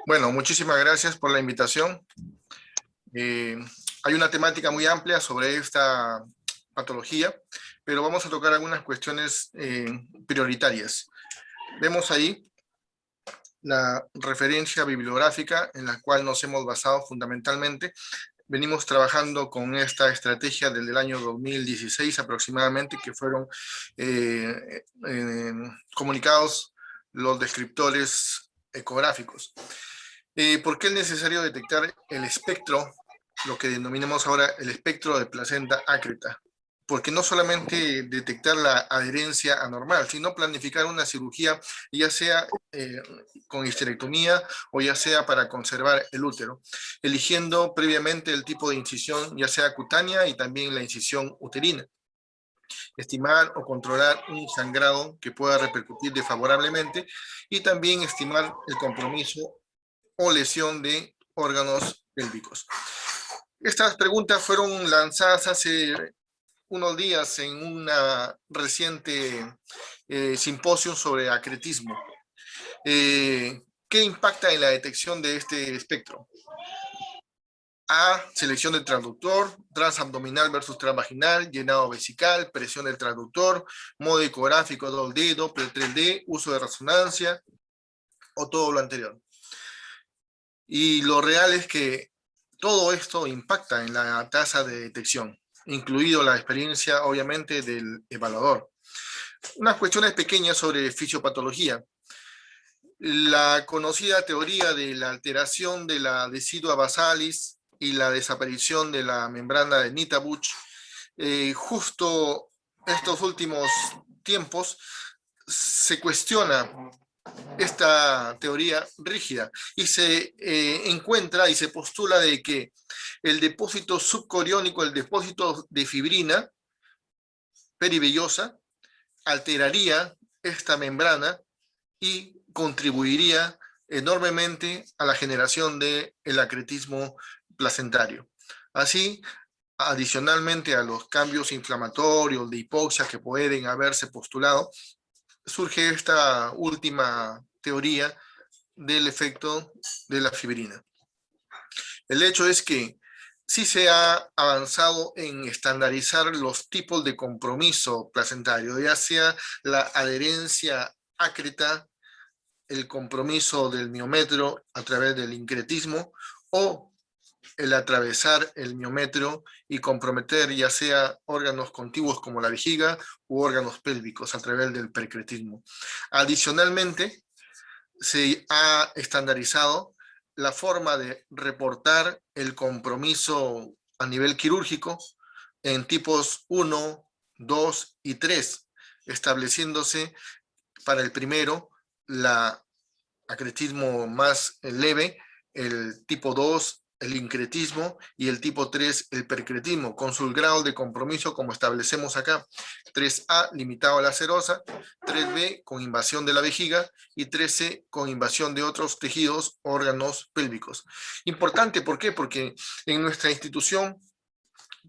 Bueno, muchísimas gracias por la invitación. Eh, Hay una temática muy amplia sobre esta patología, pero vamos a tocar algunas cuestiones prioritarias. Vemos ahí la referencia bibliográfica en la cual nos hemos basado fundamentalmente. Venimos trabajando con esta estrategia desde el año 2016 aproximadamente, que fueron comunicados los descriptores ecográficos. ¿Por qué es necesario detectar el espectro, lo que denominamos ahora el espectro de placenta ácreta? Porque no solamente detectar la adherencia anormal, sino planificar una cirugía, ya sea con histerectomía o ya sea para conservar el útero, eligiendo previamente el tipo de incisión, ya sea cutánea y también la incisión uterina. Estimar o controlar un sangrado que pueda repercutir desfavorablemente y también estimar el compromiso o lesión de órganos pélvicos. Estas preguntas fueron lanzadas hace unos días en una reciente simposio sobre acretismo. ¿Qué impacta en la detección de este espectro? A, selección del transductor, transabdominal versus transvaginal, llenado vesical, presión del transductor, modo ecográfico 2D, Doppler 3D, uso de resonancia o todo lo anterior. Y lo real es que todo esto impacta en la tasa de detección, incluido la experiencia, obviamente, del evaluador. Unas cuestiones pequeñas sobre fisiopatología. La conocida teoría de la alteración de la decidua basalis y la desaparición de la membrana de Nita-Buch, justo estos últimos tiempos se cuestiona esta teoría rígida y se encuentra y se postula de que el depósito subcoriónico, el depósito de fibrina perivellosa, alteraría esta membrana y contribuiría enormemente a la generación del acretismo placentario. Así, adicionalmente a los cambios inflamatorios de hipoxia que pueden haberse postulado, surge esta última teoría del efecto de la fibrina. El hecho es que sí se ha avanzado en estandarizar los tipos de compromiso placentario, ya sea la adherencia ácreta, el compromiso del miometro a través del incretismo o el atravesar el miometro y comprometer ya sea órganos contiguos como la vejiga u órganos pélvicos a través del percretismo. Adicionalmente, se ha estandarizado la forma de reportar el compromiso a nivel quirúrgico en tipos 1, 2 y 3, estableciéndose para el primero la acretismo más leve, el tipo 2 el incretismo y el tipo 3 el percretismo, con su grado de compromiso como establecemos acá. 3A limitado a la serosa, 3B con invasión de la vejiga y 3C con invasión de otros tejidos, órganos pélvicos. Importante, ¿por qué? Porque en nuestra institución,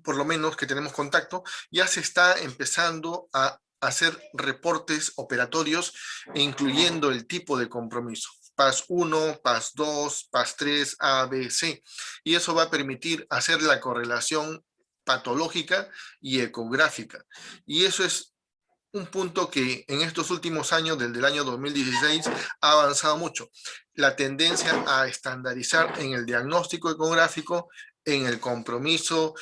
por lo menos que tenemos contacto, ya se está empezando a hacer reportes operatorios incluyendo el tipo de compromiso. PAS 1, PAS 2, PAS 3, A, B, C. Y eso va a permitir hacer la correlación patológica y ecográfica. Y eso es un punto que en estos últimos años, desde el año 2016, ha avanzado mucho. La tendencia a estandarizar en el diagnóstico ecográfico, en el compromiso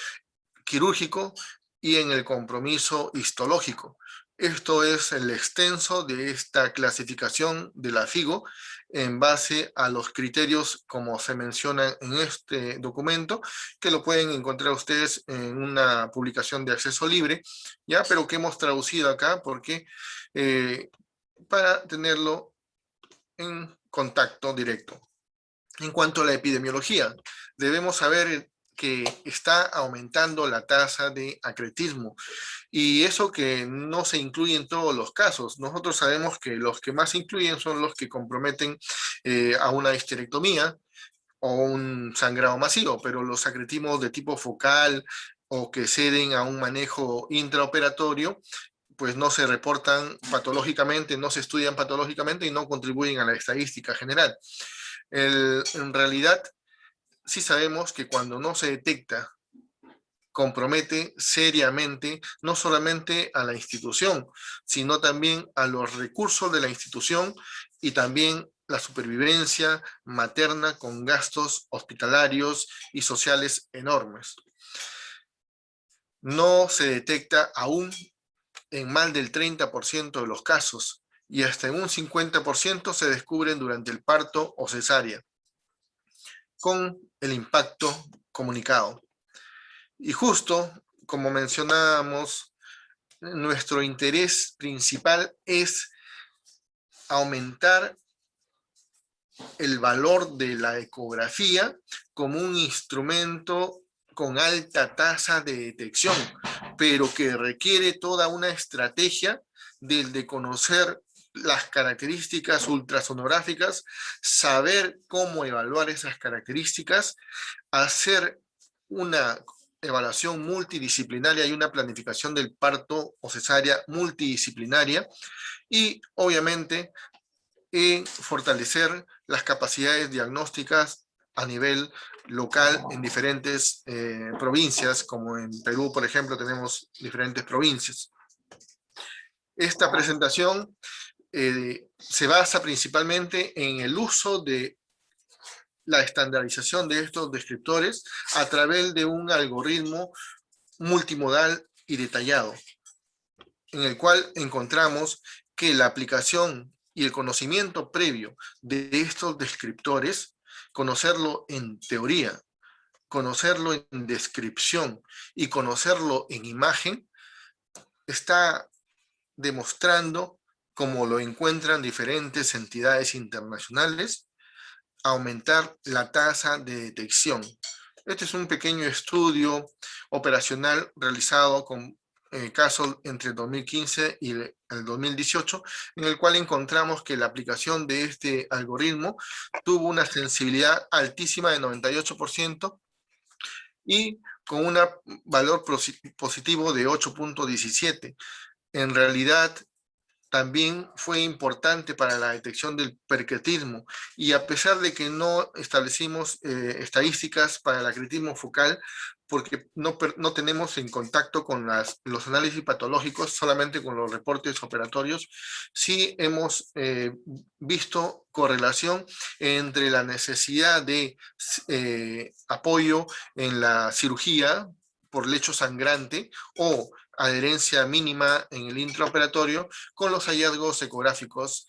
quirúrgico y en el compromiso histológico. Esto es el extenso de esta clasificación de la FIGO en base a los criterios como se menciona en este documento, que lo pueden encontrar ustedes en una publicación de acceso libre, ya, pero que hemos traducido acá porque para tenerlo en contacto directo. En cuanto a la epidemiología, debemos saber que está aumentando la tasa de acretismo y eso que no se incluye en todos los casos. Nosotros sabemos que los que más se incluyen son los que comprometen a una histerectomía o un sangrado masivo, pero los acretismos de tipo focal o que ceden a un manejo intraoperatorio pues no se reportan patológicamente, no se estudian patológicamente y no contribuyen a la estadística general. En realidad, sí sabemos que cuando no se detecta, compromete seriamente no solamente a la institución, sino también a los recursos de la institución y también la supervivencia materna con gastos hospitalarios y sociales enormes. No se detecta aún en más del 30% de los casos y hasta en un 50% se descubren durante el parto o cesárea, con el impacto comunicado. Y justo, como mencionábamos, nuestro interés principal es aumentar el valor de la ecografía como un instrumento con alta tasa de detección, pero que requiere toda una estrategia de conocer las características ultrasonográficas, saber cómo evaluar esas características, hacer una evaluación multidisciplinaria y una planificación del parto o cesárea multidisciplinaria y obviamente fortalecer las capacidades diagnósticas a nivel local en diferentes provincias, como en Perú, por ejemplo, tenemos diferentes provincias. Esta presentación se basa principalmente en el uso de la estandarización de estos descriptores a través de un algoritmo multimodal y detallado, en el cual encontramos que la aplicación y el conocimiento previo de estos descriptores, conocerlo en teoría, conocerlo en descripción y conocerlo en imagen, está demostrando, como lo encuentran diferentes entidades internacionales, aumentar la tasa de detección. Este es un pequeño estudio operacional realizado con casos entre el 2015 y el 2018, en el cual encontramos que la aplicación de este algoritmo tuvo una sensibilidad altísima de 98% y con un valor positivo de 8.17. En realidad, también fue importante para la detección del percretismo y a pesar de que no establecimos estadísticas para el acretismo focal, porque no tenemos en contacto con los análisis patológicos, solamente con los reportes operatorios, sí hemos visto correlación entre la necesidad de apoyo en la cirugía por lecho sangrante o adherencia mínima en el intraoperatorio con los hallazgos ecográficos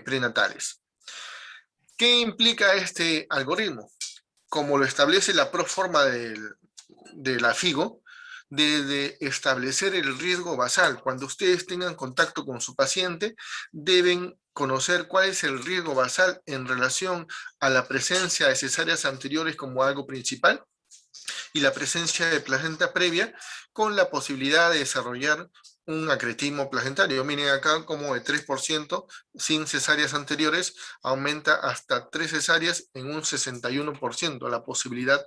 prenatales. ¿Qué implica este algoritmo? Como lo establece la proforma de la FIGO, de establecer el riesgo basal. Cuando ustedes tengan contacto con su paciente, deben conocer cuál es el riesgo basal en relación a la presencia de cesáreas anteriores como algo principal y la presencia de placenta previa con la posibilidad de desarrollar un acretismo placentario. Miren acá como de 3% sin cesáreas anteriores aumenta hasta 3 cesáreas en un 61% la posibilidad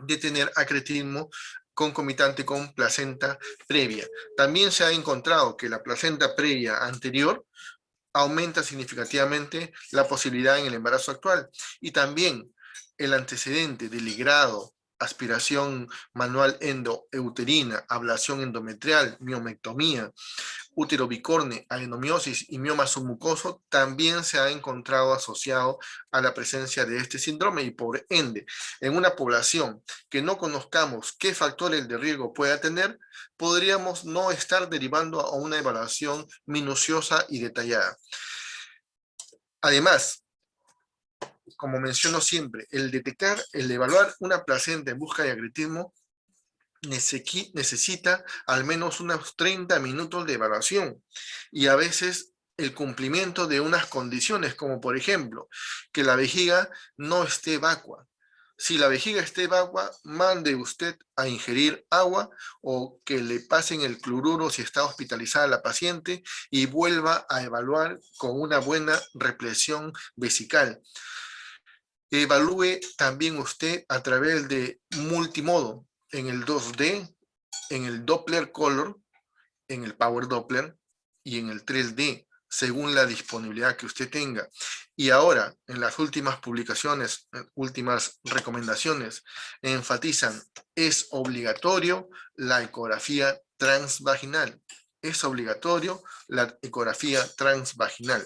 de tener acretismo concomitante con placenta previa. También se ha encontrado que la placenta previa anterior aumenta significativamente la posibilidad en el embarazo actual y también el antecedente de ligrado, aspiración manual endouterina, ablación endometrial, miomectomía, útero bicorne, adenomiosis y mioma submucoso también se ha encontrado asociado a la presencia de este síndrome y por ende, en una población que no conozcamos qué factores de riesgo pueda tener, podríamos no estar derivando a una evaluación minuciosa y detallada. Además, como menciono siempre, el evaluar una placenta en busca de agretismo necesita al menos unos 30 minutos de evaluación y a veces el cumplimiento de unas condiciones, como por ejemplo, que la vejiga no esté vacua. Si la vejiga esté vacua, mande usted a ingerir agua o que le pasen el cloruro si está hospitalizada la paciente y vuelva a evaluar con una buena represión vesical. Evalúe también usted a través de multimodo en el 2D, en el Doppler Color, en el Power Doppler y en el 3D. según la disponibilidad que usted tenga. Y ahora, en las últimas publicaciones, últimas recomendaciones, enfatizan, es obligatorio la ecografía transvaginal. Es obligatorio la ecografía transvaginal.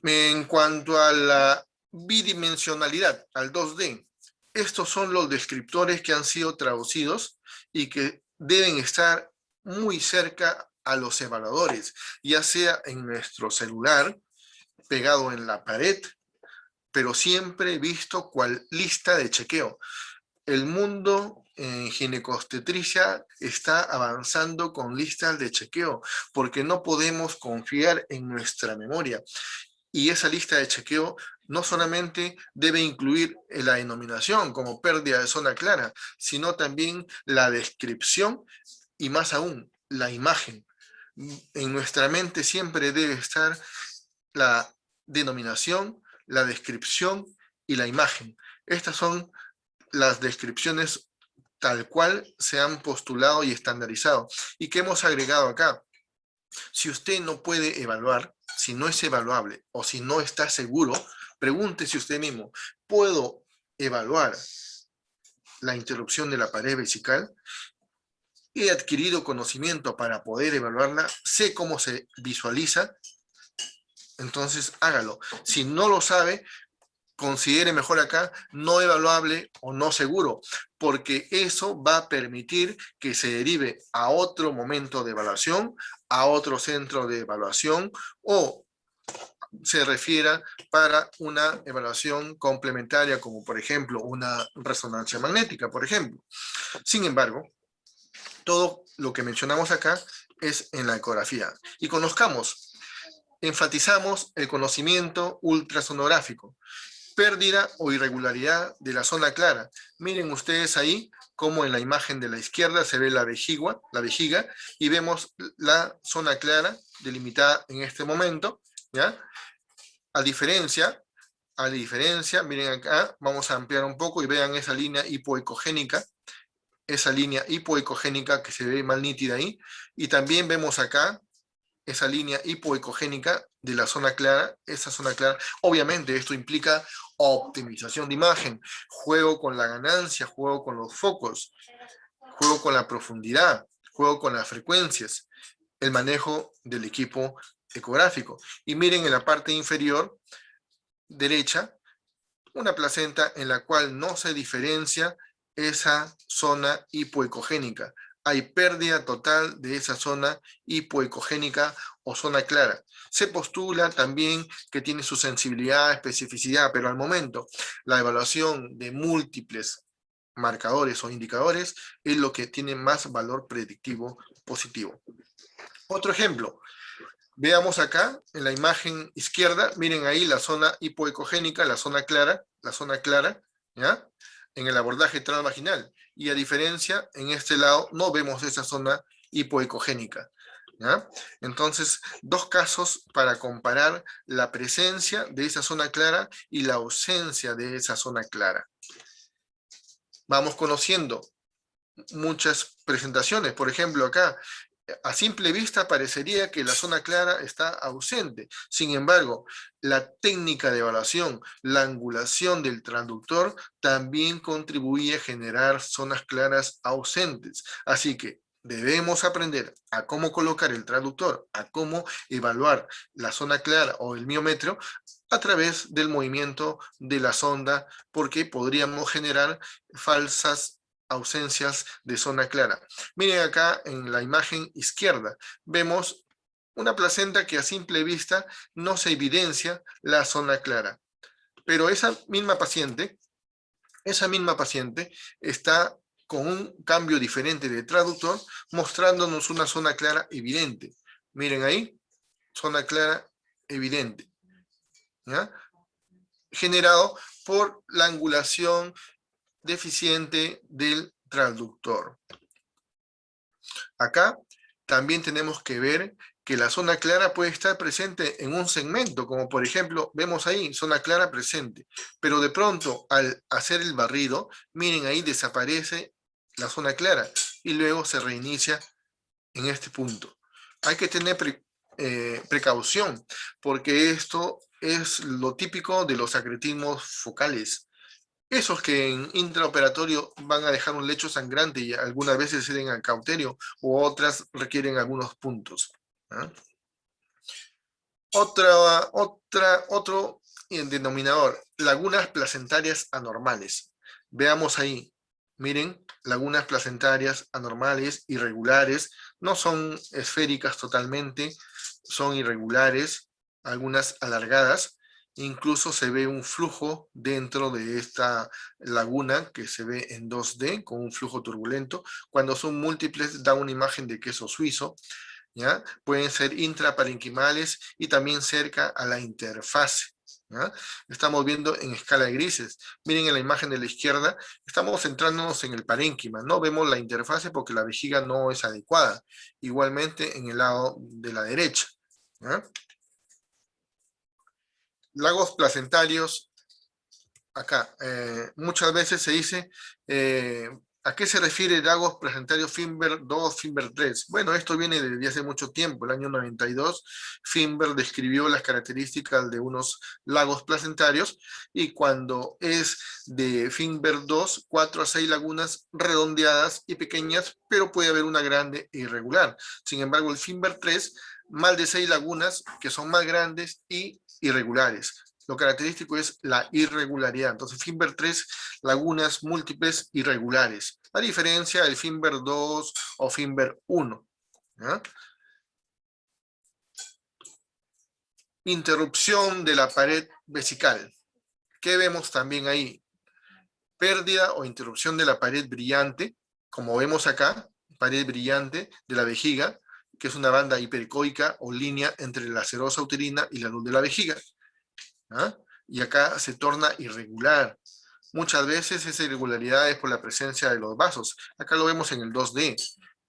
En cuanto a la bidimensionalidad, al 2D, estos son los descriptores que han sido traducidos y que deben estar muy cerca a los evaluadores, ya sea en nuestro celular, pegado en la pared, pero siempre visto cual lista de chequeo. El mundo en ginecobstetricia está avanzando con listas de chequeo, porque no podemos confiar en nuestra memoria. Y esa lista de chequeo no solamente debe incluir la denominación como pérdida de zona clara, sino también la descripción y más aún, la imagen. En nuestra mente siempre debe estar la denominación, la descripción y la imagen. Estas son las descripciones tal cual se han postulado y estandarizado. ¿Y qué hemos agregado acá? Si usted no puede evaluar, si no es evaluable o si no está seguro, pregúntese usted mismo, ¿puedo evaluar la interrupción de la pared vesical? He adquirido conocimiento para poder evaluarla, sé cómo se visualiza, entonces hágalo. Si no lo sabe, considere mejor acá no evaluable o no seguro, porque eso va a permitir que se derive a otro momento de evaluación, a otro centro de evaluación o se refiera para una evaluación complementaria, como por ejemplo una resonancia magnética, por ejemplo. Sin embargo, todo lo que mencionamos acá es en la ecografía. Y conozcamos, enfatizamos el conocimiento ultrasonográfico. Pérdida o irregularidad de la zona clara. Miren ustedes ahí cómo en la imagen de la izquierda se ve la vejiga y vemos la zona clara delimitada en este momento, ¿ya? A diferencia, miren acá, vamos a ampliar un poco y vean esa línea hipoecogénica, que se ve mal nítida ahí, y también vemos acá esa línea hipoecogénica de la zona clara, esa zona clara. Obviamente esto implica optimización de imagen, juego con la ganancia, juego con los focos, juego con la profundidad, juego con las frecuencias, el manejo del equipo ecográfico. Y miren en la parte inferior derecha, una placenta en la cual no se diferencia esa zona hipoecogénica. Hay pérdida total de esa zona hipoecogénica o zona clara. Se postula también que tiene su sensibilidad, especificidad, pero al momento la evaluación de múltiples marcadores o indicadores es lo que tiene más valor predictivo positivo. Otro ejemplo, veamos acá en la imagen izquierda, miren ahí la zona hipoecogénica, la zona clara, ¿ya? En el abordaje transvaginal. Y a diferencia, en este lado no vemos esa zona hipoecogénica, ¿ya? Entonces, dos casos para comparar la presencia de esa zona clara y la ausencia de esa zona clara. Vamos conociendo muchas presentaciones, por ejemplo acá, a simple vista parecería que la zona clara está ausente. Sin embargo, la técnica de evaluación, la angulación del transductor también contribuye a generar zonas claras ausentes. Así que debemos aprender a cómo colocar el transductor, a cómo evaluar la zona clara o el miometrio a través del movimiento de la sonda, porque podríamos generar falsas ausencias de zona clara. Miren acá en la imagen izquierda, vemos una placenta que a simple vista no se evidencia la zona clara. Pero esa misma paciente está con un cambio diferente de traductor, mostrándonos una zona clara evidente. Miren ahí, zona clara evidente, ¿ya? Generado por la angulación deficiente del transductor. Acá también tenemos que ver que la zona clara puede estar presente en un segmento, como por ejemplo, vemos ahí, zona clara presente, pero de pronto al hacer el barrido, miren ahí desaparece la zona clara y luego se reinicia en este punto. Hay que tener precaución, porque esto es lo típico de los secretismos focales. Esos que en intraoperatorio van a dejar un lecho sangrante y algunas veces ceden al cauterio o otras requieren algunos puntos. ¿Ah? Otro denominador, lagunas placentarias anormales. Veamos ahí, miren, lagunas placentarias anormales, irregulares, no son esféricas totalmente, son irregulares, algunas alargadas, incluso se ve un flujo dentro de esta laguna que se ve en 2D con un flujo turbulento. Cuando son múltiples da una imagen de queso suizo. ¿Ya? Pueden ser intraparenquimales y también cerca a la interfase. ¿Ya? Estamos viendo en escala de grises. Miren en la imagen de la izquierda, estamos centrándonos en el parénquima. No vemos la interfase porque la vejiga no es adecuada. Igualmente en el lado de la derecha. ¿Ya? Lagos placentarios, acá, muchas veces se dice, ¿a qué se refiere lagos placentarios Finber 2, Finber 3? Bueno, esto viene desde hace mucho tiempo. El año 92, Finber describió las características de unos lagos placentarios y cuando es de Finber 2, 4 a 6 lagunas redondeadas y pequeñas, pero puede haber una grande e irregular. Sin embargo, el Finber 3, más de 6 lagunas que son más grandes y irregulares. Lo característico es la irregularidad. Entonces, Finber 3, lagunas múltiples irregulares. A diferencia del Finber 2 o Finber 1. ¿Ya? Interrupción de la pared vesical. ¿Qué vemos también ahí? Pérdida o interrupción de la pared brillante, como vemos acá, pared brillante de la vejiga, que es una banda hiperecoica o línea entre la serosa uterina y la luz de la vejiga. ¿Ah? Y acá se torna irregular. Muchas veces esa irregularidad es por la presencia de los vasos. Acá lo vemos en el 2D.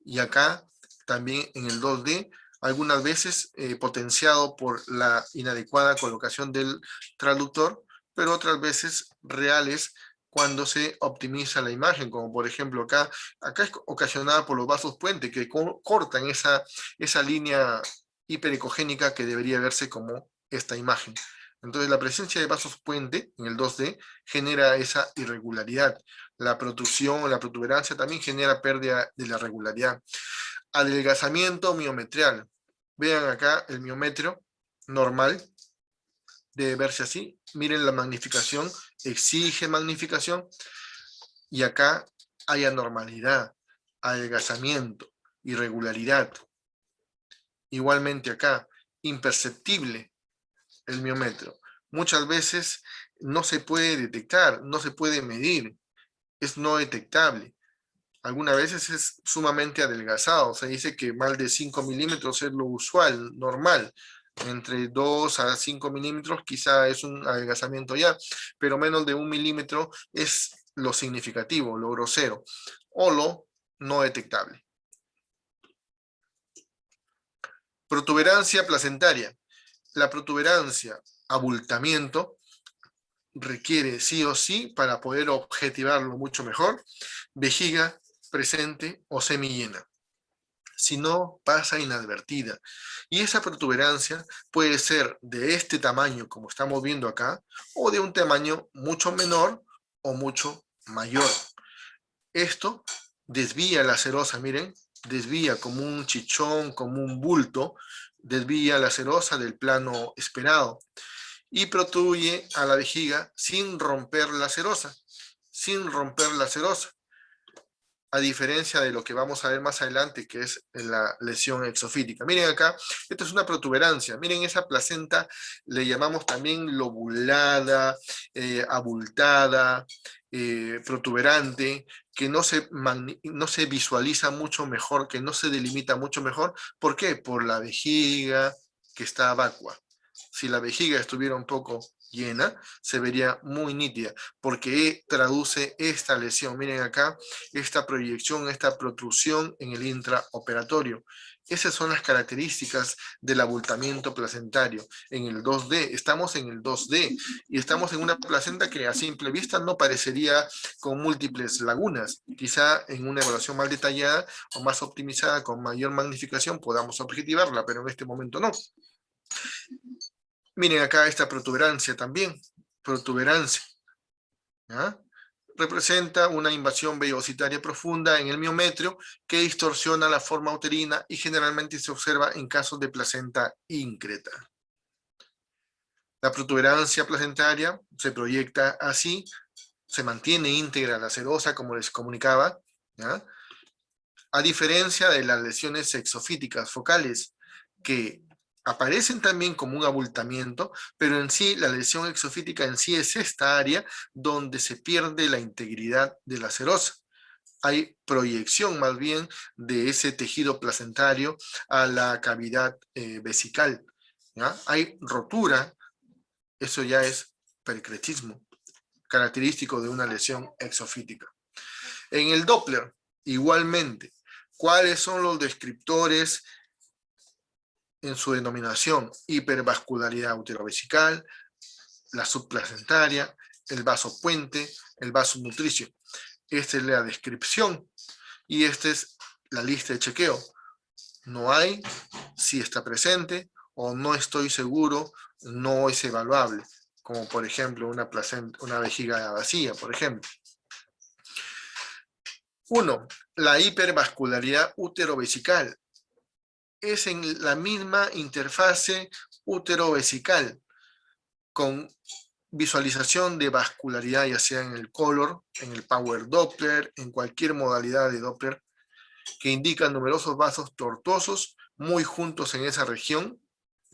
Y acá también en el 2D, algunas veces potenciado por la inadecuada colocación del traductor, pero otras veces reales cuando se optimiza la imagen, como por ejemplo acá es ocasionada por los vasos puente que cortan esa línea hiperecogénica que debería verse como esta imagen. Entonces la presencia de vasos puente en el 2D genera esa irregularidad. La protrusión o la protuberancia también genera pérdida de la regularidad. Adelgazamiento miometrial. Vean acá el miometrio normal, debe verse así. Miren la magnificación, exige magnificación. Y acá hay anormalidad, adelgazamiento, irregularidad. Igualmente acá, imperceptible el miometrio. Muchas veces no se puede detectar, no se puede medir, es no detectable. Algunas veces es sumamente adelgazado, se dice que más de 5 milímetros es lo usual, normal. Entre 2 a 5 milímetros quizá es un adelgazamiento ya, pero menos de 1 milímetro es lo significativo, lo grosero, o lo no detectable. Protuberancia placentaria. La protuberancia, abultamiento, requiere sí o sí, para poder objetivarlo mucho mejor, vejiga presente o semillena. Si no, pasa inadvertida. Y esa protuberancia puede ser de este tamaño, como estamos viendo acá, o de un tamaño mucho menor o mucho mayor. Esto desvía la serosa, miren, desvía como un chichón, como un bulto, desvía la serosa del plano esperado y protruye a la vejiga sin romper la serosa, sin romper la serosa, a diferencia de lo que vamos a ver más adelante, que es la lesión exofítica. Miren acá, esto es una protuberancia. Miren esa placenta, le llamamos también lobulada, abultada, protuberante, que no se visualiza mucho mejor, que no se delimita mucho mejor. ¿Por qué? Por la vejiga que está vacua. Si la vejiga estuviera un poco llena, se vería muy nítida, porque traduce esta lesión. Miren acá, esta proyección, esta protrusión en el intraoperatorio. Esas son las características del abultamiento placentario. En el 2D, estamos en el 2D y estamos en una placenta que a simple vista no parecería con múltiples lagunas. Quizá en una evaluación más detallada o más optimizada, con mayor magnificación, podamos objetivarla, pero en este momento no. Miren acá esta protuberancia también, protuberancia, ¿ya? Representa una invasión vellocitaria profunda en el miometrio que distorsiona la forma uterina y generalmente se observa en casos de placenta íncreta. La protuberancia placentaria se proyecta así, se mantiene íntegra la serosa, como les comunicaba, ¿ya? A diferencia de las lesiones exofíticas focales, que aparecen también como un abultamiento, pero en sí la lesión exofítica en sí es esta área donde se pierde la integridad de la serosa. Hay proyección más bien de ese tejido placentario a la cavidad vesical, ¿ya? Hay rotura, eso ya es pericretismo, característico de una lesión exofítica. En el Doppler, igualmente, ¿cuáles son los descriptores en su denominación? Hipervascularidad uterovesical, la subplacentaria, el vaso puente, el vaso nutricio. Esta es la descripción y esta es la lista de chequeo. No hay, si está presente, o no estoy seguro, no es evaluable, como por ejemplo una vejiga vacía, por ejemplo. 1. La hipervascularidad uterovesical. Es en la misma interfase útero-vesical, con visualización de vascularidad, ya sea en el color, en el power Doppler, en cualquier modalidad de Doppler, que indican numerosos vasos tortuosos muy juntos en esa región,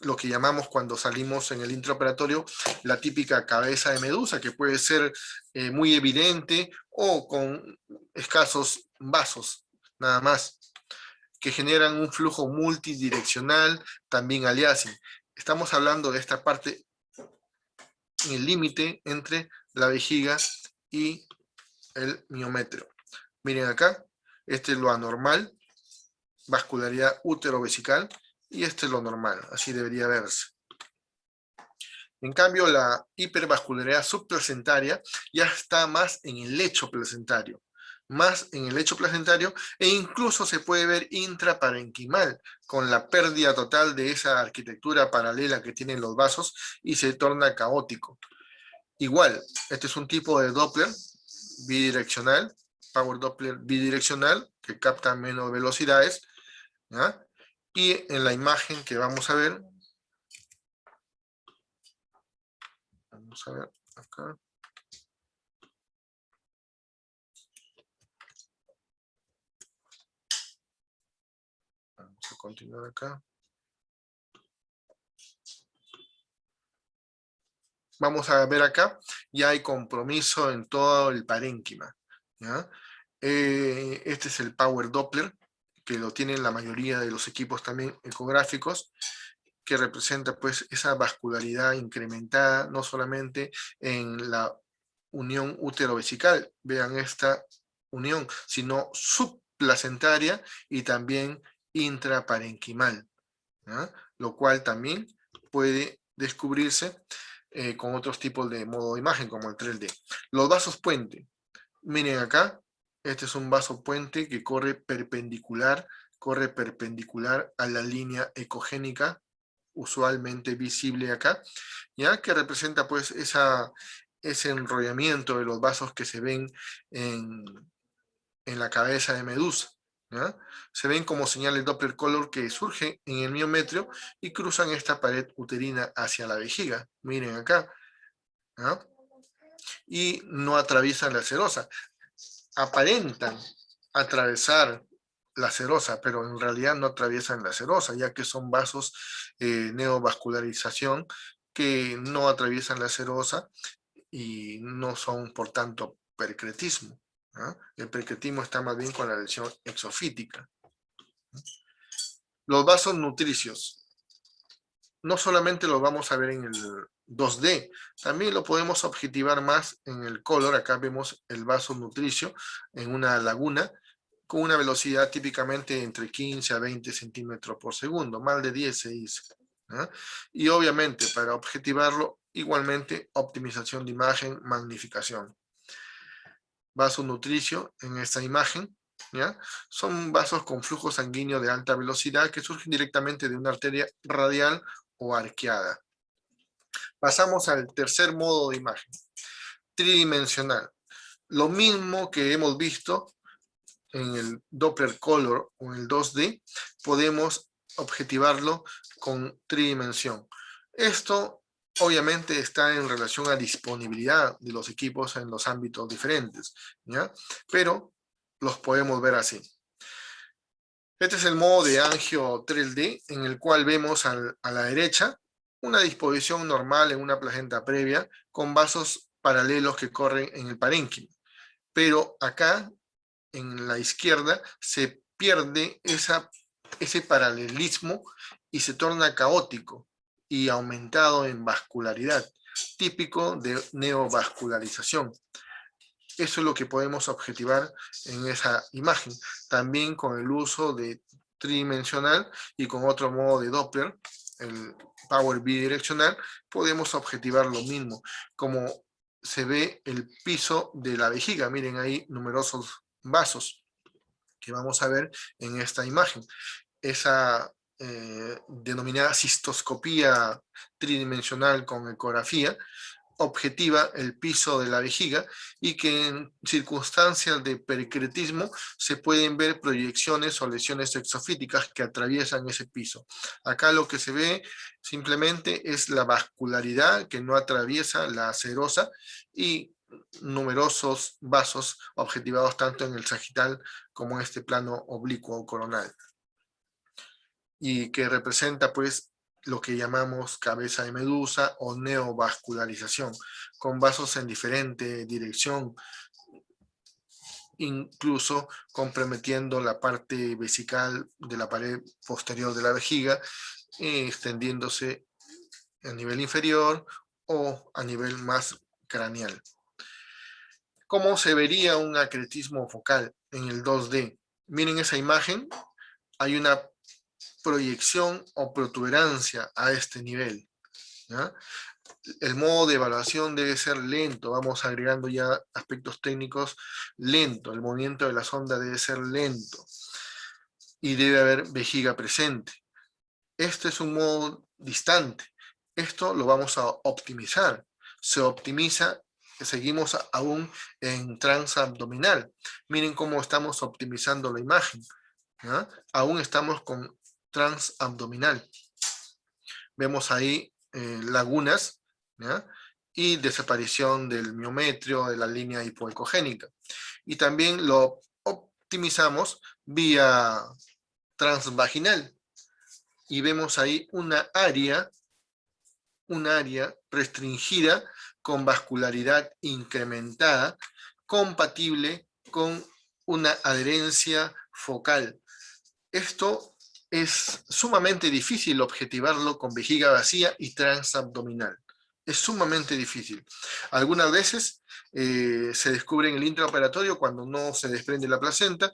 lo que llamamos cuando salimos en el intraoperatorio la típica cabeza de medusa, que puede ser muy evidente o con escasos vasos, nada más, que generan un flujo multidireccional, también aliasing. Estamos hablando de esta parte en el límite entre la vejiga y el miometrio. Miren acá, este es lo anormal, vascularidad útero-vesical, y este es lo normal, así debería verse. En cambio, la hipervascularidad subplacentaria ya está más en el lecho placentario, e incluso se puede ver intraparenquimal, con la pérdida total de esa arquitectura paralela que tienen los vasos y se torna caótico. Igual, este es un tipo de Doppler bidireccional, Power Doppler bidireccional, que capta menos velocidades, ¿ya? Y en la imagen que vamos a ver, vamos a ver acá. Vamos a continuar acá. Vamos a ver acá, ya hay compromiso en todo el parénquima, ¿ya? Este es el Power Doppler, que lo tienen la mayoría de los equipos también ecográficos, que representa pues esa vascularidad incrementada, no solamente en la unión útero-vesical, vean esta unión, sino subplacentaria y también intraparenquimal, ¿ya? Lo cual también puede descubrirse con otros tipos de modo de imagen, como el 3D. Los vasos puente, miren acá, este es un vaso puente que corre perpendicular a la línea ecogénica, usualmente visible acá, ya que representa pues ese enrollamiento de los vasos que se ven en la cabeza de medusa, ¿ya? Se ven como señales Doppler color que surgen en el miometrio y cruzan esta pared uterina hacia la vejiga. Miren acá, ¿ya? Y no atraviesan la serosa. Aparentan atravesar la serosa, pero en realidad no atraviesan la serosa, ya que son vasos neovascularización que no atraviesan la serosa y no son, por tanto, pericretismo, ¿no? El pericretismo está más bien con la lesión exofítica. Los vasos nutricios. No solamente los vamos a ver en el 2D, también lo podemos objetivar más en el color. Acá vemos el vaso nutricio en una laguna, con una velocidad típicamente entre 15 a 20 centímetros por segundo, más de 10 se dice. ¿Ah? Y obviamente para objetivarlo, igualmente optimización de imagen, magnificación. Vaso nutricio en esta imagen, ¿ya? Son vasos con flujo sanguíneo de alta velocidad que surgen directamente de una arteria radial o arqueada. Pasamos al tercer modo de imagen, tridimensional. Lo mismo que hemos visto en el Doppler Color o en el 2D, podemos objetivarlo con tridimensión. Esto obviamente está en relación a disponibilidad de los equipos en los ámbitos diferentes, ¿ya? Pero los podemos ver así. Este es el modo de angio 3D en el cual vemos a la derecha una disposición normal en una placenta previa con vasos paralelos que corren en el parénquima. Pero acá, en la izquierda, se pierde ese paralelismo y se torna caótico y aumentado en vascularidad, típico de neovascularización. Eso es lo que podemos objetivar en esa imagen. También con el uso de tridimensional y con otro modo de Doppler, el Power bidireccional, podemos objetivar lo mismo. Como se ve el piso de la vejiga, miren ahí numerosos vasos que vamos a ver en esta imagen. Esa denominada cistoscopía tridimensional con ecografía objetiva el piso de la vejiga y que en circunstancias de pericretismo se pueden ver proyecciones o lesiones exofíticas que atraviesan ese piso. Acá lo que se ve simplemente es la vascularidad que no atraviesa la serosa y numerosos vasos objetivados tanto en el sagital como en este plano oblicuo coronal, y que representa pues lo que llamamos cabeza de medusa o neovascularización, con vasos en diferente dirección, incluso comprometiendo la parte vesical de la pared posterior de la vejiga, extendiéndose a nivel inferior o a nivel más craneal. ¿Cómo se vería un acretismo focal en el 2D? Miren esa imagen, hay una proyección o protuberancia a este nivel, ¿ya? El modo de evaluación debe ser lento, vamos agregando ya aspectos técnicos lento, el movimiento de la sonda debe ser lento y debe haber vejiga presente. Este es un modo distante, esto lo vamos a optimizar, se optimiza, seguimos aún en transabdominal, miren cómo estamos optimizando la imagen, ¿ya? Aún estamos con transabdominal, vemos ahí lagunas, ¿ya? Y desaparición del miometrio, de la línea hipoecogénica. Y también lo optimizamos vía transvaginal. Y vemos ahí una área restringida con vascularidad incrementada, compatible con una adherencia focal. Esto es sumamente difícil objetivarlo con vejiga vacía y transabdominal. Es sumamente difícil. Algunas veces se descubre en el intraoperatorio cuando no se desprende la placenta,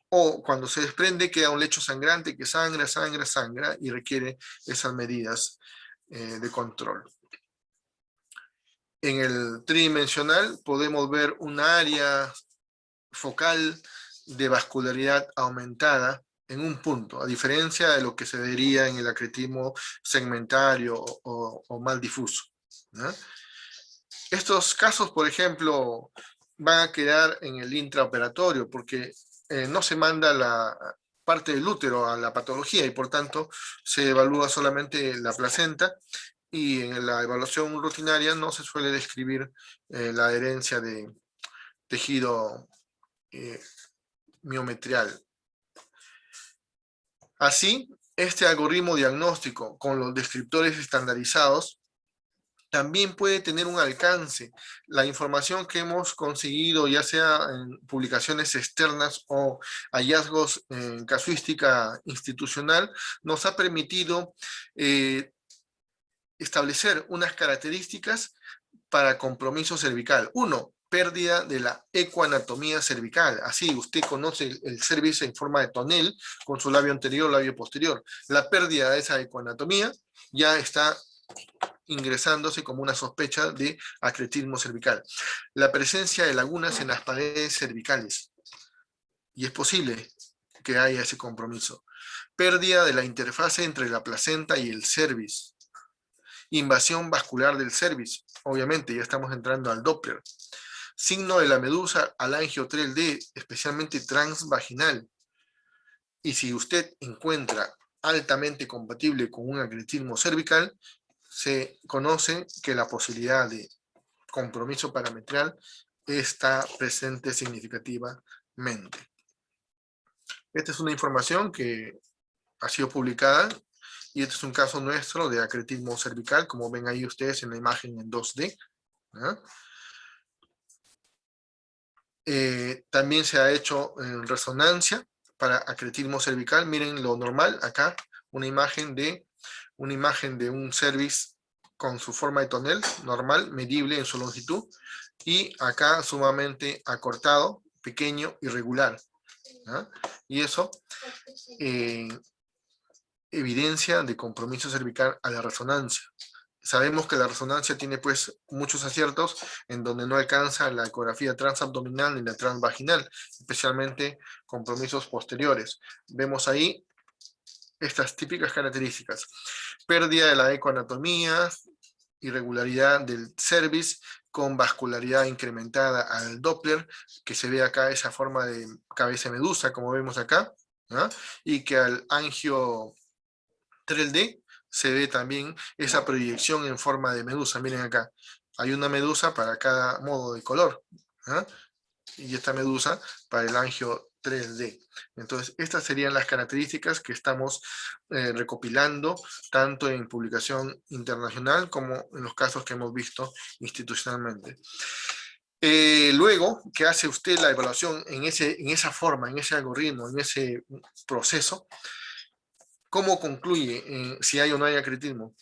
o cuando se desprende queda un lecho sangrante que sangra y requiere esas medidas de control. En el tridimensional podemos ver un área focal de vascularidad aumentada en un punto, a diferencia de lo que se vería en el acretismo segmentario o mal difuso, ¿no? Estos casos, por ejemplo, van a quedar en el intraoperatorio porque no se manda la parte del útero a la patología y por tanto se evalúa solamente la placenta, y en la evaluación rutinaria no se suele describir la adherencia de tejido miometrial. Así, este algoritmo diagnóstico con los descriptores estandarizados también puede tener un alcance. La información que hemos conseguido, ya sea en publicaciones externas o hallazgos en casuística institucional, nos ha permitido establecer unas características para compromiso cervical. Uno, pérdida de la ecoanatomía cervical. Así, usted conoce el cervix en forma de tonel, con su labio anterior, labio posterior. La pérdida de esa ecoanatomía ya está ingresándose como una sospecha de acretismo cervical. La presencia de lagunas en las paredes cervicales. Y es posible que haya ese compromiso. Pérdida de la interfase entre la placenta y el cervix. Invasión vascular del cervix. Obviamente, ya estamos entrando al Doppler. Signo de la medusa al angio 3D, especialmente transvaginal. Y si usted encuentra altamente compatible con un acretismo cervical, se conoce que la posibilidad de compromiso parametral está presente significativamente. Esta es una información que ha sido publicada y este es un caso nuestro de acretismo cervical, como ven ahí ustedes en la imagen en 2D. También se ha hecho resonancia para acretismo cervical. Miren lo normal acá, una imagen de un cervix con su forma de tonel normal, medible en su longitud, y acá sumamente acortado, pequeño, irregular. Y eso evidencia de compromiso cervical a la resonancia. Sabemos que la resonancia tiene pues muchos aciertos en donde no alcanza la ecografía transabdominal ni la transvaginal, especialmente compromisos posteriores. Vemos ahí estas típicas características: pérdida de la ecoanatomía, irregularidad del cervix con vascularidad incrementada al Doppler, que se ve acá esa forma de cabeza de medusa, como vemos acá, y que al angio 3D se ve también esa proyección en forma de medusa. Miren acá, hay una medusa para cada modo de color, y esta medusa para el angio 3D. Entonces, estas serían las características que estamos recopilando, tanto en publicación internacional como en los casos que hemos visto institucionalmente. Luego que hace usted la evaluación en esa forma, en ese algoritmo, en ese proceso, ¿cómo concluye si hay o no hay acretismo?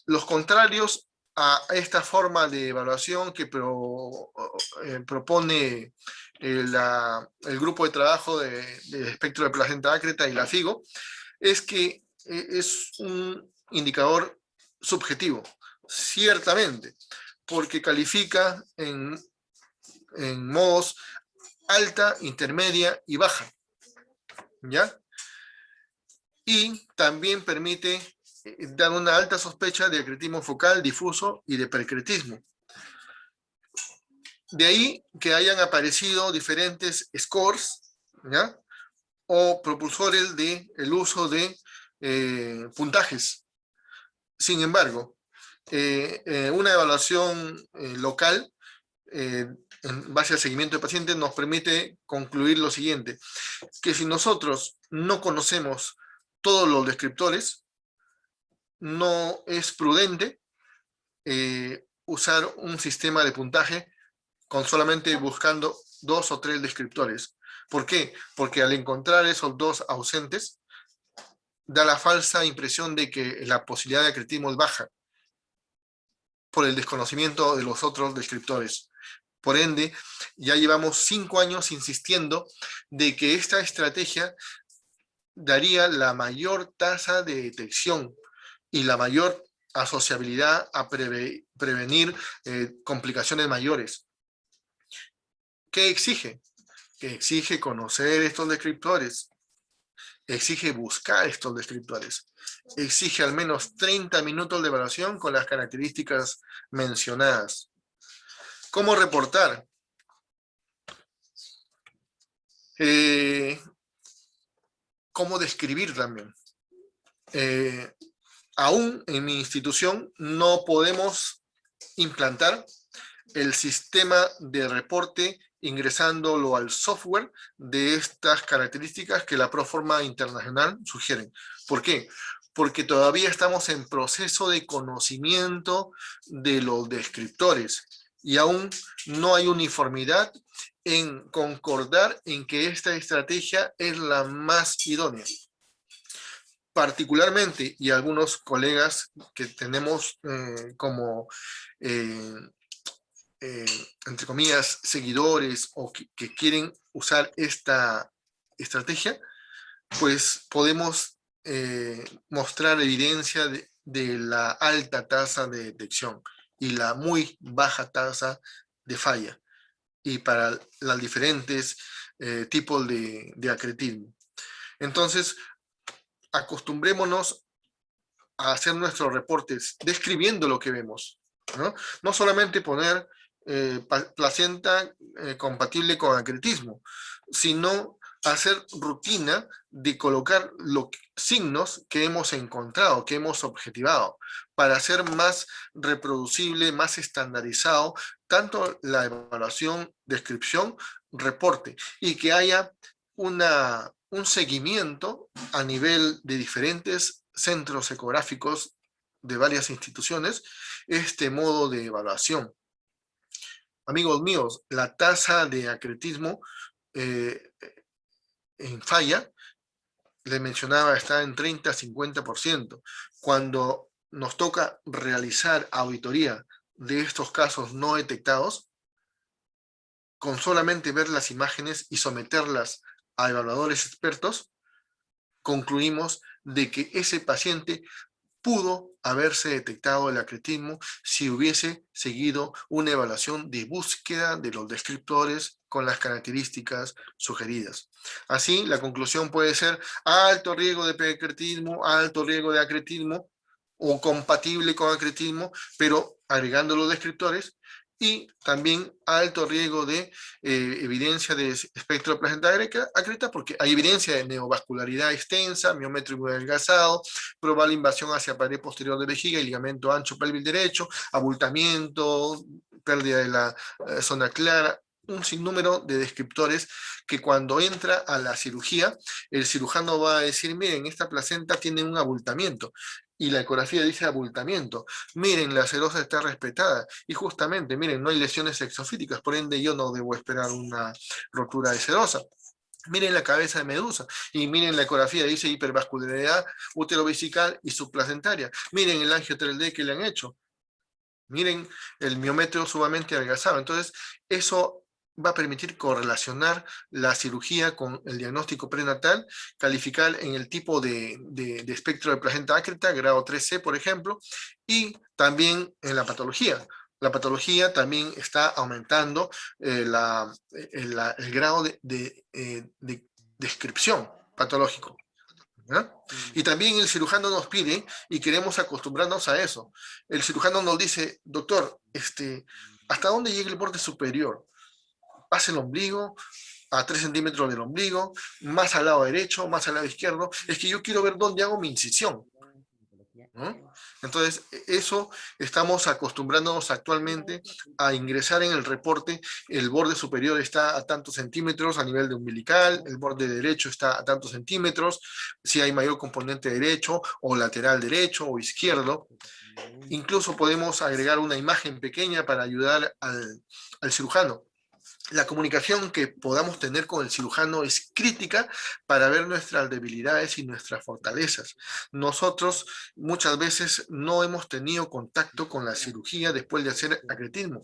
Los contrarios a esta forma de evaluación que propone el grupo de trabajo de espectro de placenta ácreta y la FIGO, es que es un indicador subjetivo, ciertamente, porque califica en modos alta, intermedia y baja, ¿ya? Y también permite dar una alta sospecha de acretismo focal, difuso y de percretismo. De ahí que hayan aparecido diferentes scores, ¿ya? O propulsores del uso de puntajes. Sin embargo, una evaluación local en base al seguimiento de pacientes nos permite concluir lo siguiente: que si nosotros no conocemos todos los descriptores, no es prudente usar un sistema de puntaje con solamente buscando 2 o 3 descriptores. ¿Por qué? Porque al encontrar esos 2 ausentes, da la falsa impresión de que la posibilidad de acretismo es baja por el desconocimiento de los otros descriptores. Por ende, ya llevamos 5 años insistiendo de que esta estrategia daría la mayor tasa de detección y la mayor asociabilidad a prevenir complicaciones mayores. ¿Qué exige? Que exige conocer estos descriptores, exige buscar estos descriptores, exige al menos 30 minutos de evaluación con las características mencionadas. ¿Cómo reportar? ¿Cómo describir también? Aún en mi institución no podemos implantar el sistema de reporte ingresándolo al software de estas características que la Proforma Internacional sugieren. ¿Por qué? Porque todavía estamos en proceso de conocimiento de los descriptores y aún no hay uniformidad en concordar en que esta estrategia es la más idónea. Particularmente, y algunos colegas que tenemos como entre comillas, seguidores o que quieren usar esta estrategia, pues podemos mostrar evidencia de la alta tasa de detección y la muy baja tasa de falla, y para los diferentes tipos de acretismo. Entonces, acostumbrémonos a hacer nuestros reportes describiendo lo que vemos, ¿no? No solamente poner placenta compatible con acretismo, sino hacer rutina de colocar los signos que hemos encontrado, que hemos objetivado, para hacer más reproducible, más estandarizado, tanto la evaluación, descripción, reporte, y que haya un seguimiento a nivel de diferentes centros ecográficos de varias instituciones, este modo de evaluación. Amigos míos, la tasa de acretismo en falla, les mencionaba, está en 30-50%. Cuando nos toca realizar auditoría de estos casos no detectados, con solamente ver las imágenes y someterlas a evaluadores expertos, concluimos de que ese paciente pudo haberse detectado el acretismo si hubiese seguido una evaluación de búsqueda de los descriptores con las características sugeridas. Así, la conclusión puede ser alto riesgo de preacretismo, alto riesgo de acretismo o compatible con acretismo, pero agregando los descriptores, y también alto riesgo de evidencia de espectro placentario acreta, porque hay evidencia de neovascularidad extensa, miometrio muy adelgazado, probable invasión hacia pared posterior de vejiga y ligamento ancho pelvis derecho, abultamiento, pérdida de la zona clara, un sinnúmero de descriptores que cuando entra a la cirugía, el cirujano va a decir, miren, esta placenta tiene un abultamiento, y la ecografía dice abultamiento. Miren, la serosa está respetada, y justamente, miren, no hay lesiones exofíticas, por ende yo no debo esperar una rotura de serosa. Miren la cabeza de medusa, y miren la ecografía, dice hipervascularidad útero-vesical y subplacentaria. Miren el angio 3D que le han hecho. Miren el miometrio sumamente adelgazado. Entonces, eso va a permitir correlacionar la cirugía con el diagnóstico prenatal, calificar en el tipo de espectro de placenta ácreta, grado 3C, por ejemplo, y también en la patología. La patología también está aumentando el grado de descripción patológico, ¿ya? Y también el cirujano nos pide, y queremos acostumbrarnos a eso. El cirujano nos dice, doctor, ¿hasta dónde llega el borde superior? Pasa el ombligo, a 3 centímetros del ombligo, más al lado derecho, más al lado izquierdo. Es que yo quiero ver dónde hago mi incisión, ¿no? Entonces, eso estamos acostumbrándonos actualmente a ingresar en el reporte. El borde superior está a tantos centímetros a nivel de umbilical, el borde derecho está a tantos centímetros, si hay mayor componente derecho o lateral derecho o izquierdo. Incluso podemos agregar una imagen pequeña para ayudar al cirujano. La comunicación que podamos tener con el cirujano es crítica para ver nuestras debilidades y nuestras fortalezas. Nosotros muchas veces no hemos tenido contacto con la cirugía después de hacer acretismo.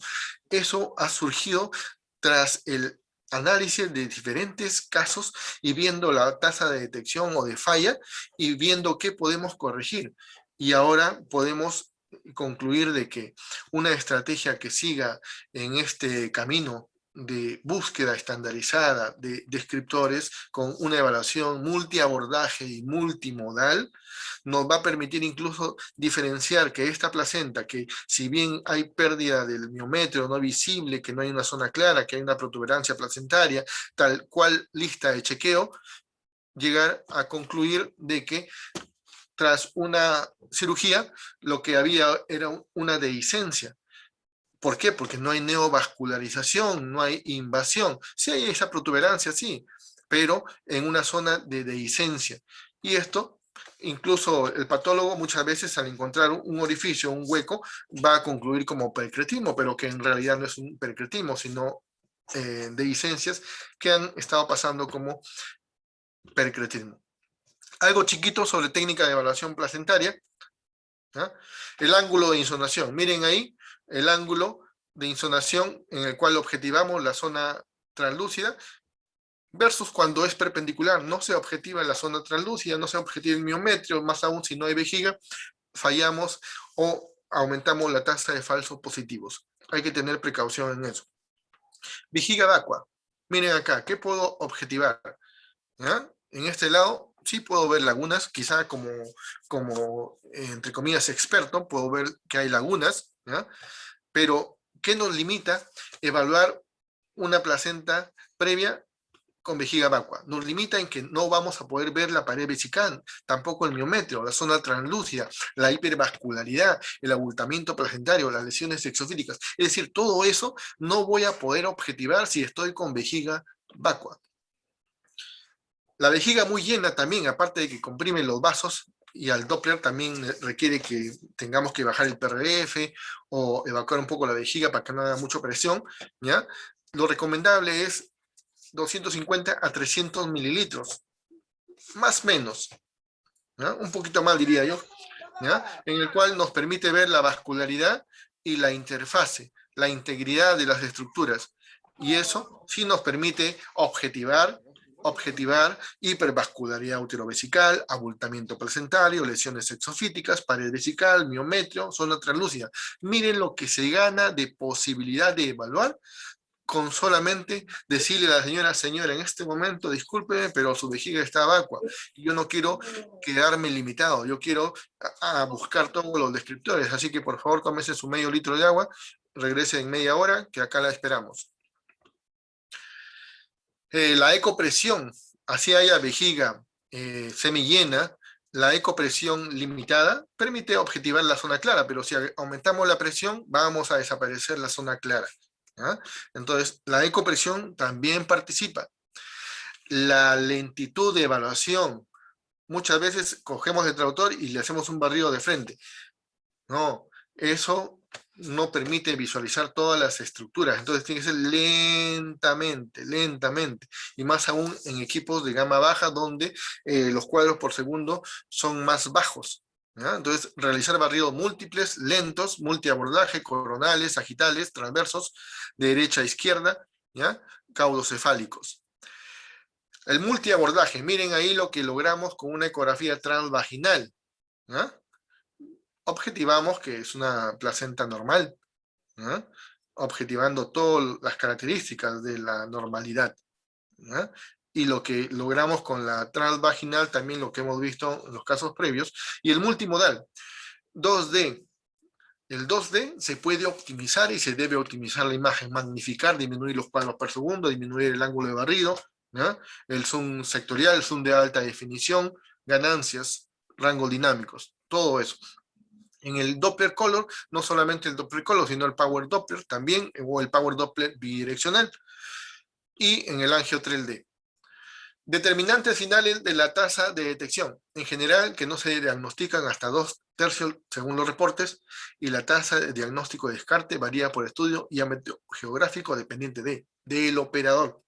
Eso ha surgido tras el análisis de diferentes casos y viendo la tasa de detección o de falla y viendo qué podemos corregir. Y ahora podemos concluir de que una estrategia que siga en este camino de búsqueda estandarizada de descriptores con una evaluación multiabordaje y multimodal, nos va a permitir incluso diferenciar que esta placenta, que si bien hay pérdida del miometrio no visible, que no hay una zona clara, que hay una protuberancia placentaria, tal cual lista de chequeo, llegar a concluir de que tras una cirugía lo que había era una dehiscencia. ¿Por qué? Porque no hay neovascularización, no hay invasión. Sí hay esa protuberancia, sí, pero en una zona de dehiscencia. Y esto, incluso el patólogo muchas veces al encontrar un orificio, un hueco, va a concluir como pericretismo, pero que en realidad no es un pericretismo, sino dehiscencias que han estado pasando como pericretismo. Algo chiquito sobre técnica de evaluación placentaria, ¿ya? El ángulo de insonación. Miren ahí el ángulo de insonación en el cual objetivamos la zona translúcida versus cuando es perpendicular, no se objetiva en la zona translúcida, no se objetiva el miometrio, más aún si no hay vejiga, fallamos o aumentamos la tasa de falsos positivos. Hay que tener precaución en eso. Vejiga vacua. Miren acá, ¿qué puedo objetivar? ¿Ya? En este lado sí puedo ver lagunas, quizá como entre comillas experto, puedo ver que hay lagunas, ¿ya? Pero ¿qué nos limita evaluar una placenta previa con vejiga vacua? Nos limita en que no vamos a poder ver la pared vesical, tampoco el miometrio, la zona translúcida, la hipervascularidad, el abultamiento placentario, las lesiones exofíticas. Es decir, todo eso no voy a poder objetivar si estoy con vejiga vacua. La vejiga muy llena también, aparte de que comprime los vasos, y al Doppler también requiere que tengamos que bajar el PRF o evacuar un poco la vejiga para que no haga mucha presión, ¿ya? Lo recomendable es 250 a 300 mililitros, más o menos, ¿ya? Un poquito más diría yo, ¿ya? En el cual nos permite ver la vascularidad y la interfase, la integridad de las estructuras. Y eso sí nos permite objetivar hipervascularidad uterovesical, abultamiento placentario, lesiones exofíticas, pared vesical, miometrio, zona translúcida. Miren lo que se gana de posibilidad de evaluar con solamente decirle a la señora, en este momento, discúlpeme, pero su vejiga está vacua. Y yo no quiero quedarme limitado, yo quiero buscar todos los descriptores. Así que por favor, tómese su medio litro de agua, regrese en media hora, que acá la esperamos. La ecopresión, así haya vejiga semillena, la ecopresión limitada permite objetivar la zona clara, pero si aumentamos la presión, vamos a desaparecer la zona clara. ¿Ya? Entonces, la ecopresión también participa. La lentitud de evaluación. Muchas veces cogemos el traductor y le hacemos un barrido de frente. No, eso no permite visualizar todas las estructuras. Entonces tiene que ser lentamente, lentamente. Y más aún en equipos de gama baja donde los cuadros por segundo son más bajos. ¿Ya? Entonces, realizar barridos múltiples, lentos, multiabordaje, coronales, sagitales, transversos, de derecha a izquierda, ¿ya? Caudocefálicos. El multiabordaje, miren ahí lo que logramos con una ecografía transvaginal. ¿Ya? Objetivamos que es una placenta normal, ¿ya? Objetivando todas las características de la normalidad, ¿ya? Y lo que logramos con la transvaginal, también lo que hemos visto en los casos previos, y el multimodal, 2D. El 2D se puede optimizar y se debe optimizar la imagen, magnificar, disminuir los cuadros por segundo, disminuir el ángulo de barrido, ¿ya? El zoom sectorial, el zoom de alta definición, ganancias, rangos dinámicos, todo eso. En el Doppler Color, no solamente el Doppler Color, sino el Power Doppler también, o el Power Doppler bidireccional, y en el Angio 3D. Determinantes finales de la tasa de detección. En general, que no se diagnostican hasta 2/3 según los reportes, y la tasa de diagnóstico de descarte varía por estudio y ámbito geográfico dependiente del operador,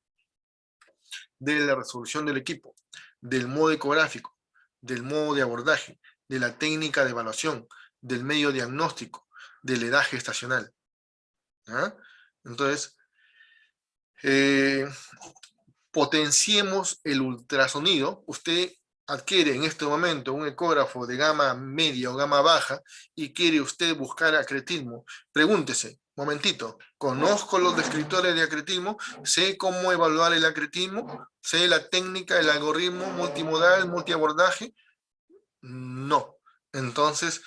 de la resolución del equipo, del modo ecográfico, del modo de abordaje, de la técnica de evaluación, del medio diagnóstico, de la edad gestacional. ¿Ah? Entonces, potenciemos el ultrasonido. Usted adquiere en este momento un ecógrafo de gama media o gama baja y quiere usted buscar acretismo. Pregúntese, momentito, ¿conozco los descriptores de acretismo? ¿Sé cómo evaluar el acretismo? ¿Sé la técnica, el algoritmo multimodal, multiabordaje? No. Entonces,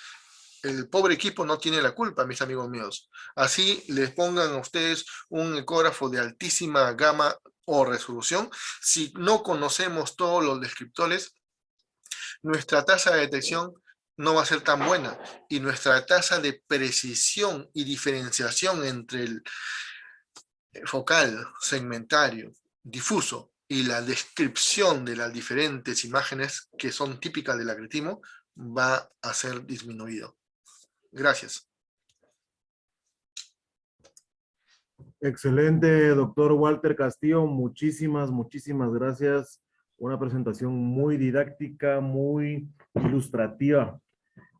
el pobre equipo no tiene la culpa, mis amigos míos. Así les pongan a ustedes un ecógrafo de altísima gama o resolución. Si no conocemos todos los descriptores, nuestra tasa de detección no va a ser tan buena y nuestra tasa de precisión y diferenciación entre el focal, segmentario, difuso y la descripción de las diferentes imágenes que son típicas del acretismo va a ser disminuido. Gracias. Excelente, doctor Walter Castillo. Muchísimas gracias. Una presentación muy didáctica, muy ilustrativa.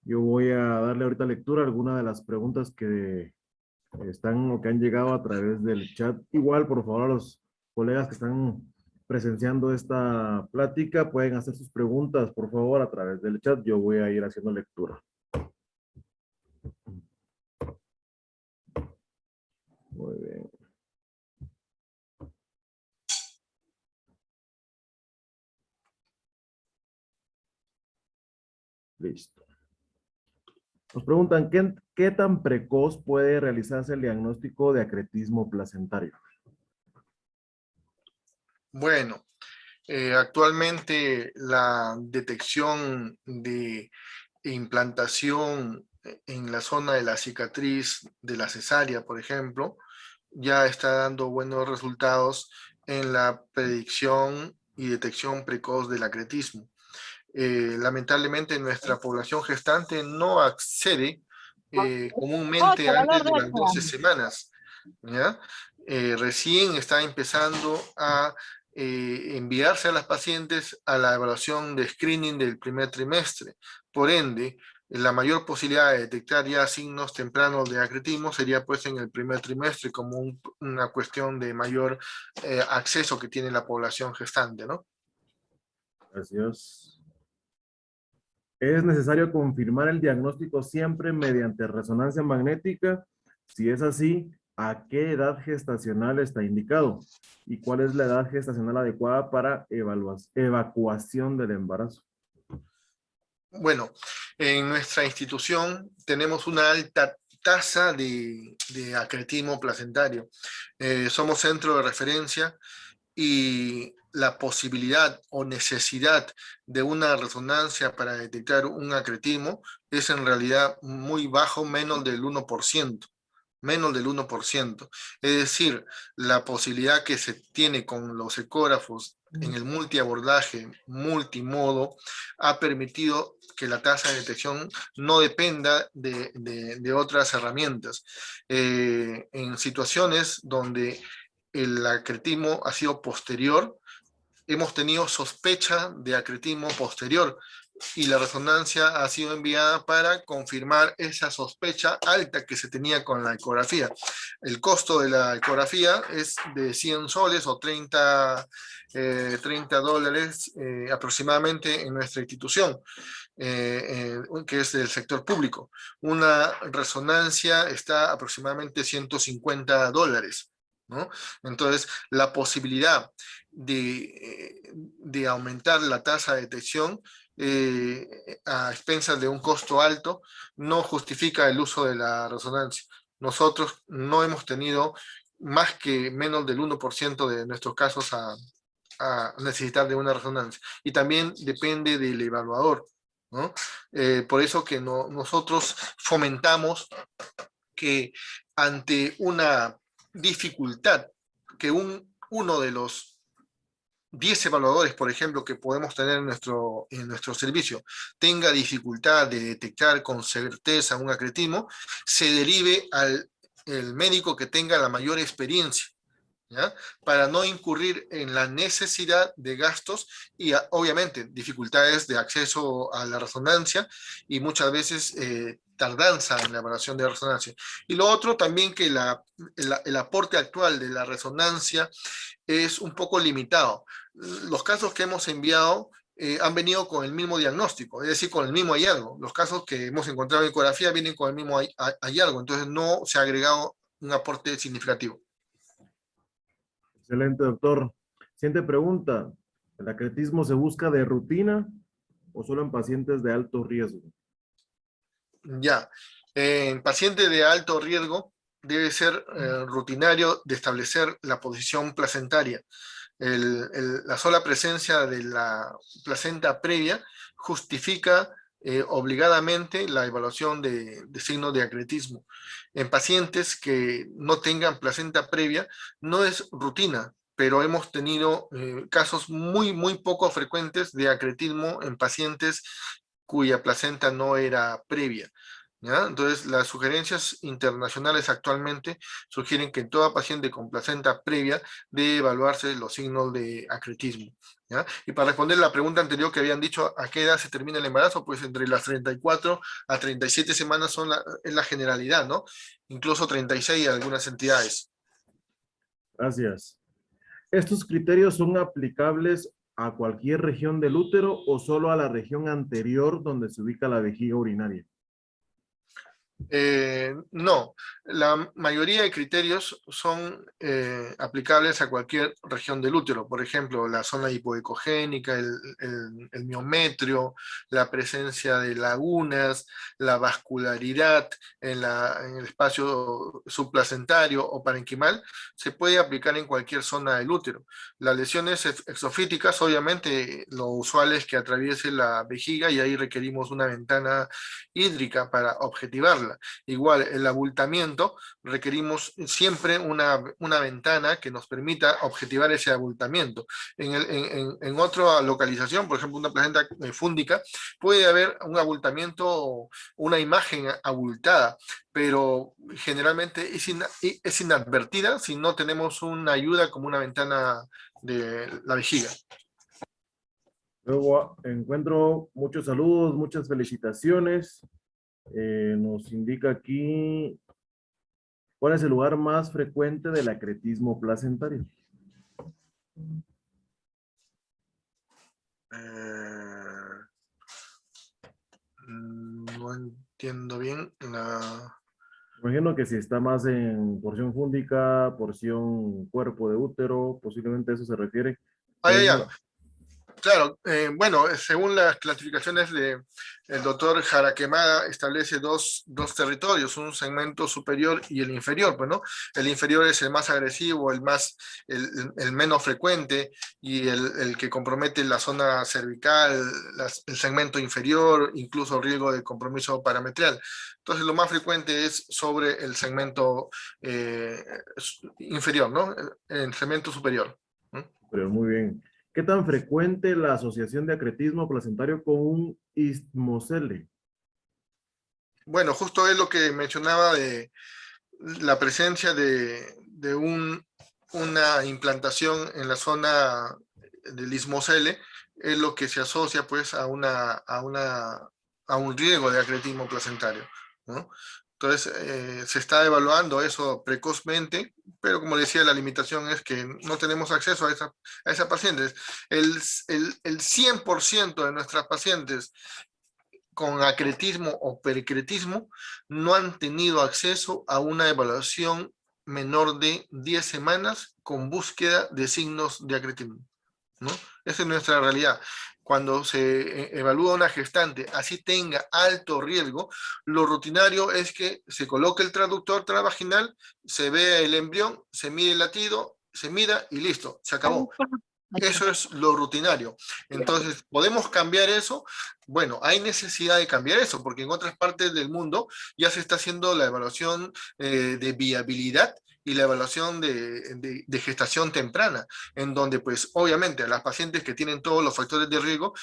Yo voy a darle ahorita lectura a algunas de las preguntas que están o que han llegado a través del chat. Igual, por favor, a los colegas que están presenciando esta plática pueden hacer sus preguntas, por favor, a través del chat. Yo voy a ir haciendo lectura. Muy bien. Listo. Nos preguntan, ¿qué tan precoz puede realizarse el diagnóstico de acretismo placentario? Bueno, actualmente la detección de implantación en la zona de la cicatriz de la cesárea, por ejemplo, ya está dando buenos resultados en la predicción y detección precoz del acretismo. Lamentablemente nuestra población gestante no accede comúnmente antes de las 12 semanas, ¿ya? Recién está empezando a enviarse a las pacientes a la evaluación de screening del primer trimestre. Por ende, la mayor posibilidad de detectar ya signos tempranos de acretismo sería pues en el primer trimestre como una cuestión de mayor acceso que tiene la población gestante, ¿no? Gracias. ¿Es necesario confirmar el diagnóstico siempre mediante resonancia magnética? Si es así, ¿a qué edad gestacional está indicado? ¿Y cuál es la edad gestacional adecuada para evacuación del embarazo? Bueno, en nuestra institución tenemos una alta tasa de acretismo placentario. Somos centro de referencia y la posibilidad o necesidad de una resonancia para detectar un acretismo es en realidad muy bajo, menos del 1%. Es decir, la posibilidad que se tiene con los ecógrafos en el multiabordaje, multimodo, ha permitido que la tasa de detección no dependa de otras herramientas. En situaciones donde el acretismo ha sido posterior, hemos tenido sospecha de acretismo posterior y la resonancia ha sido enviada para confirmar esa sospecha alta que se tenía con la ecografía. El costo de la ecografía es de 100 soles o 30 dólares aproximadamente en nuestra institución, que es del sector público. Una resonancia está aproximadamente 150 dólares. ¿No? Entonces, la posibilidad de aumentar la tasa de detección a expensas de un costo alto no justifica el uso de la resonancia. Nosotros no hemos tenido más que menos del 1% de nuestros casos a necesitar de una resonancia. Y también depende del evaluador, ¿no? Por eso que nosotros fomentamos que ante una dificultad que uno de los 10 evaluadores, por ejemplo, que podemos tener en nuestro servicio, tenga dificultad de detectar con certeza un acretismo, se derive al el médico que tenga la mayor experiencia, ¿ya? Para no incurrir en la necesidad de gastos y obviamente dificultades de acceso a la resonancia y muchas veces tardanza en la evaluación de resonancia. Y lo otro también que el aporte actual de la resonancia es un poco limitado. Los casos que hemos enviado han venido con el mismo diagnóstico, es decir, con el mismo hallazgo. Los casos que hemos encontrado en ecografía vienen con el mismo hallazgo, entonces no se ha agregado un aporte significativo. Excelente, doctor. Siguiente pregunta. ¿El acretismo se busca de rutina o solo en pacientes de alto riesgo? Ya, en pacientes de alto riesgo debe ser rutinario de establecer la posición placentaria. La sola presencia de la placenta previa justifica obligadamente la evaluación de signos de acretismo. En pacientes que no tengan placenta previa, no es rutina, pero hemos tenido casos muy poco frecuentes de acretismo en pacientes cuya placenta no era previa. ¿ya? Entonces, las sugerencias internacionales actualmente sugieren que en toda paciente con placenta previa debe evaluarse los signos de acretismo, ¿ya? Y para responder la pregunta anterior que habían dicho, ¿a qué edad se termina el embarazo? Pues entre las 34 a 37 semanas es la generalidad, ¿no? Incluso 36 en algunas entidades. Gracias. ¿Estos criterios son aplicables a cualquier región del útero o solo a la región anterior donde se ubica la vejiga urinaria? No, la mayoría de criterios son aplicables a cualquier región del útero, por ejemplo, la zona hipoecogénica, el miometrio, la presencia de lagunas, la vascularidad en el espacio subplacentario o parenquimal, se puede aplicar en cualquier zona del útero. Las lesiones exofíticas, obviamente, lo usual es que atraviese la vejiga y ahí requerimos una ventana hídrica para objetivarla. Igual, el abultamiento, requerimos siempre una ventana que nos permita objetivar ese abultamiento. En otra localización, por ejemplo, una placenta fúndica, puede haber un abultamiento, una imagen abultada, pero generalmente es inadvertida si no tenemos una ayuda como una ventana de la vejiga. Luego encuentro muchos saludos, muchas felicitaciones. Nos indica aquí cuál es el lugar más frecuente del acretismo placentario. No entiendo bien la... Imagino que si está más en porción fúndica, porción cuerpo de útero, posiblemente a eso se refiere. Ah, ¿Cuál ya, es ya. la- Claro, bueno, según las clasificaciones del doctor Jaraquemada, establece dos territorios, un segmento superior y el inferior, pues, ¿no? El inferior es el más agresivo, el menos frecuente y el que compromete la zona cervical, el segmento inferior, incluso riesgo de compromiso parametrial. Entonces, lo más frecuente es sobre el segmento inferior, ¿no? El segmento superior, ¿no? Pero muy bien. ¿Qué tan frecuente la asociación de acretismo placentario con un istmocele? Bueno, justo es lo que mencionaba de la presencia de una implantación en la zona del istmo L es lo que se asocia pues a un riesgo de acretismo placentario, ¿no? Entonces, se está evaluando eso precozmente, pero como decía, la limitación es que no tenemos acceso a esas pacientes. El 100% de nuestras pacientes con acretismo o pericretismo no han tenido acceso a una evaluación menor de 10 semanas con búsqueda de signos de acretismo, ¿no? Esa es nuestra realidad. Cuando se evalúa una gestante, así tenga alto riesgo, lo rutinario es que se coloque el traductor transvaginal, se vea el embrión, se mide el latido, se mida y listo, se acabó. Eso es lo rutinario. Entonces, ¿podemos cambiar eso? Bueno, hay necesidad de cambiar eso, porque en otras partes del mundo ya se está haciendo la evaluación de viabilidad y la evaluación de gestación temprana, en donde pues obviamente a las pacientes que tienen todos los factores de riesgo,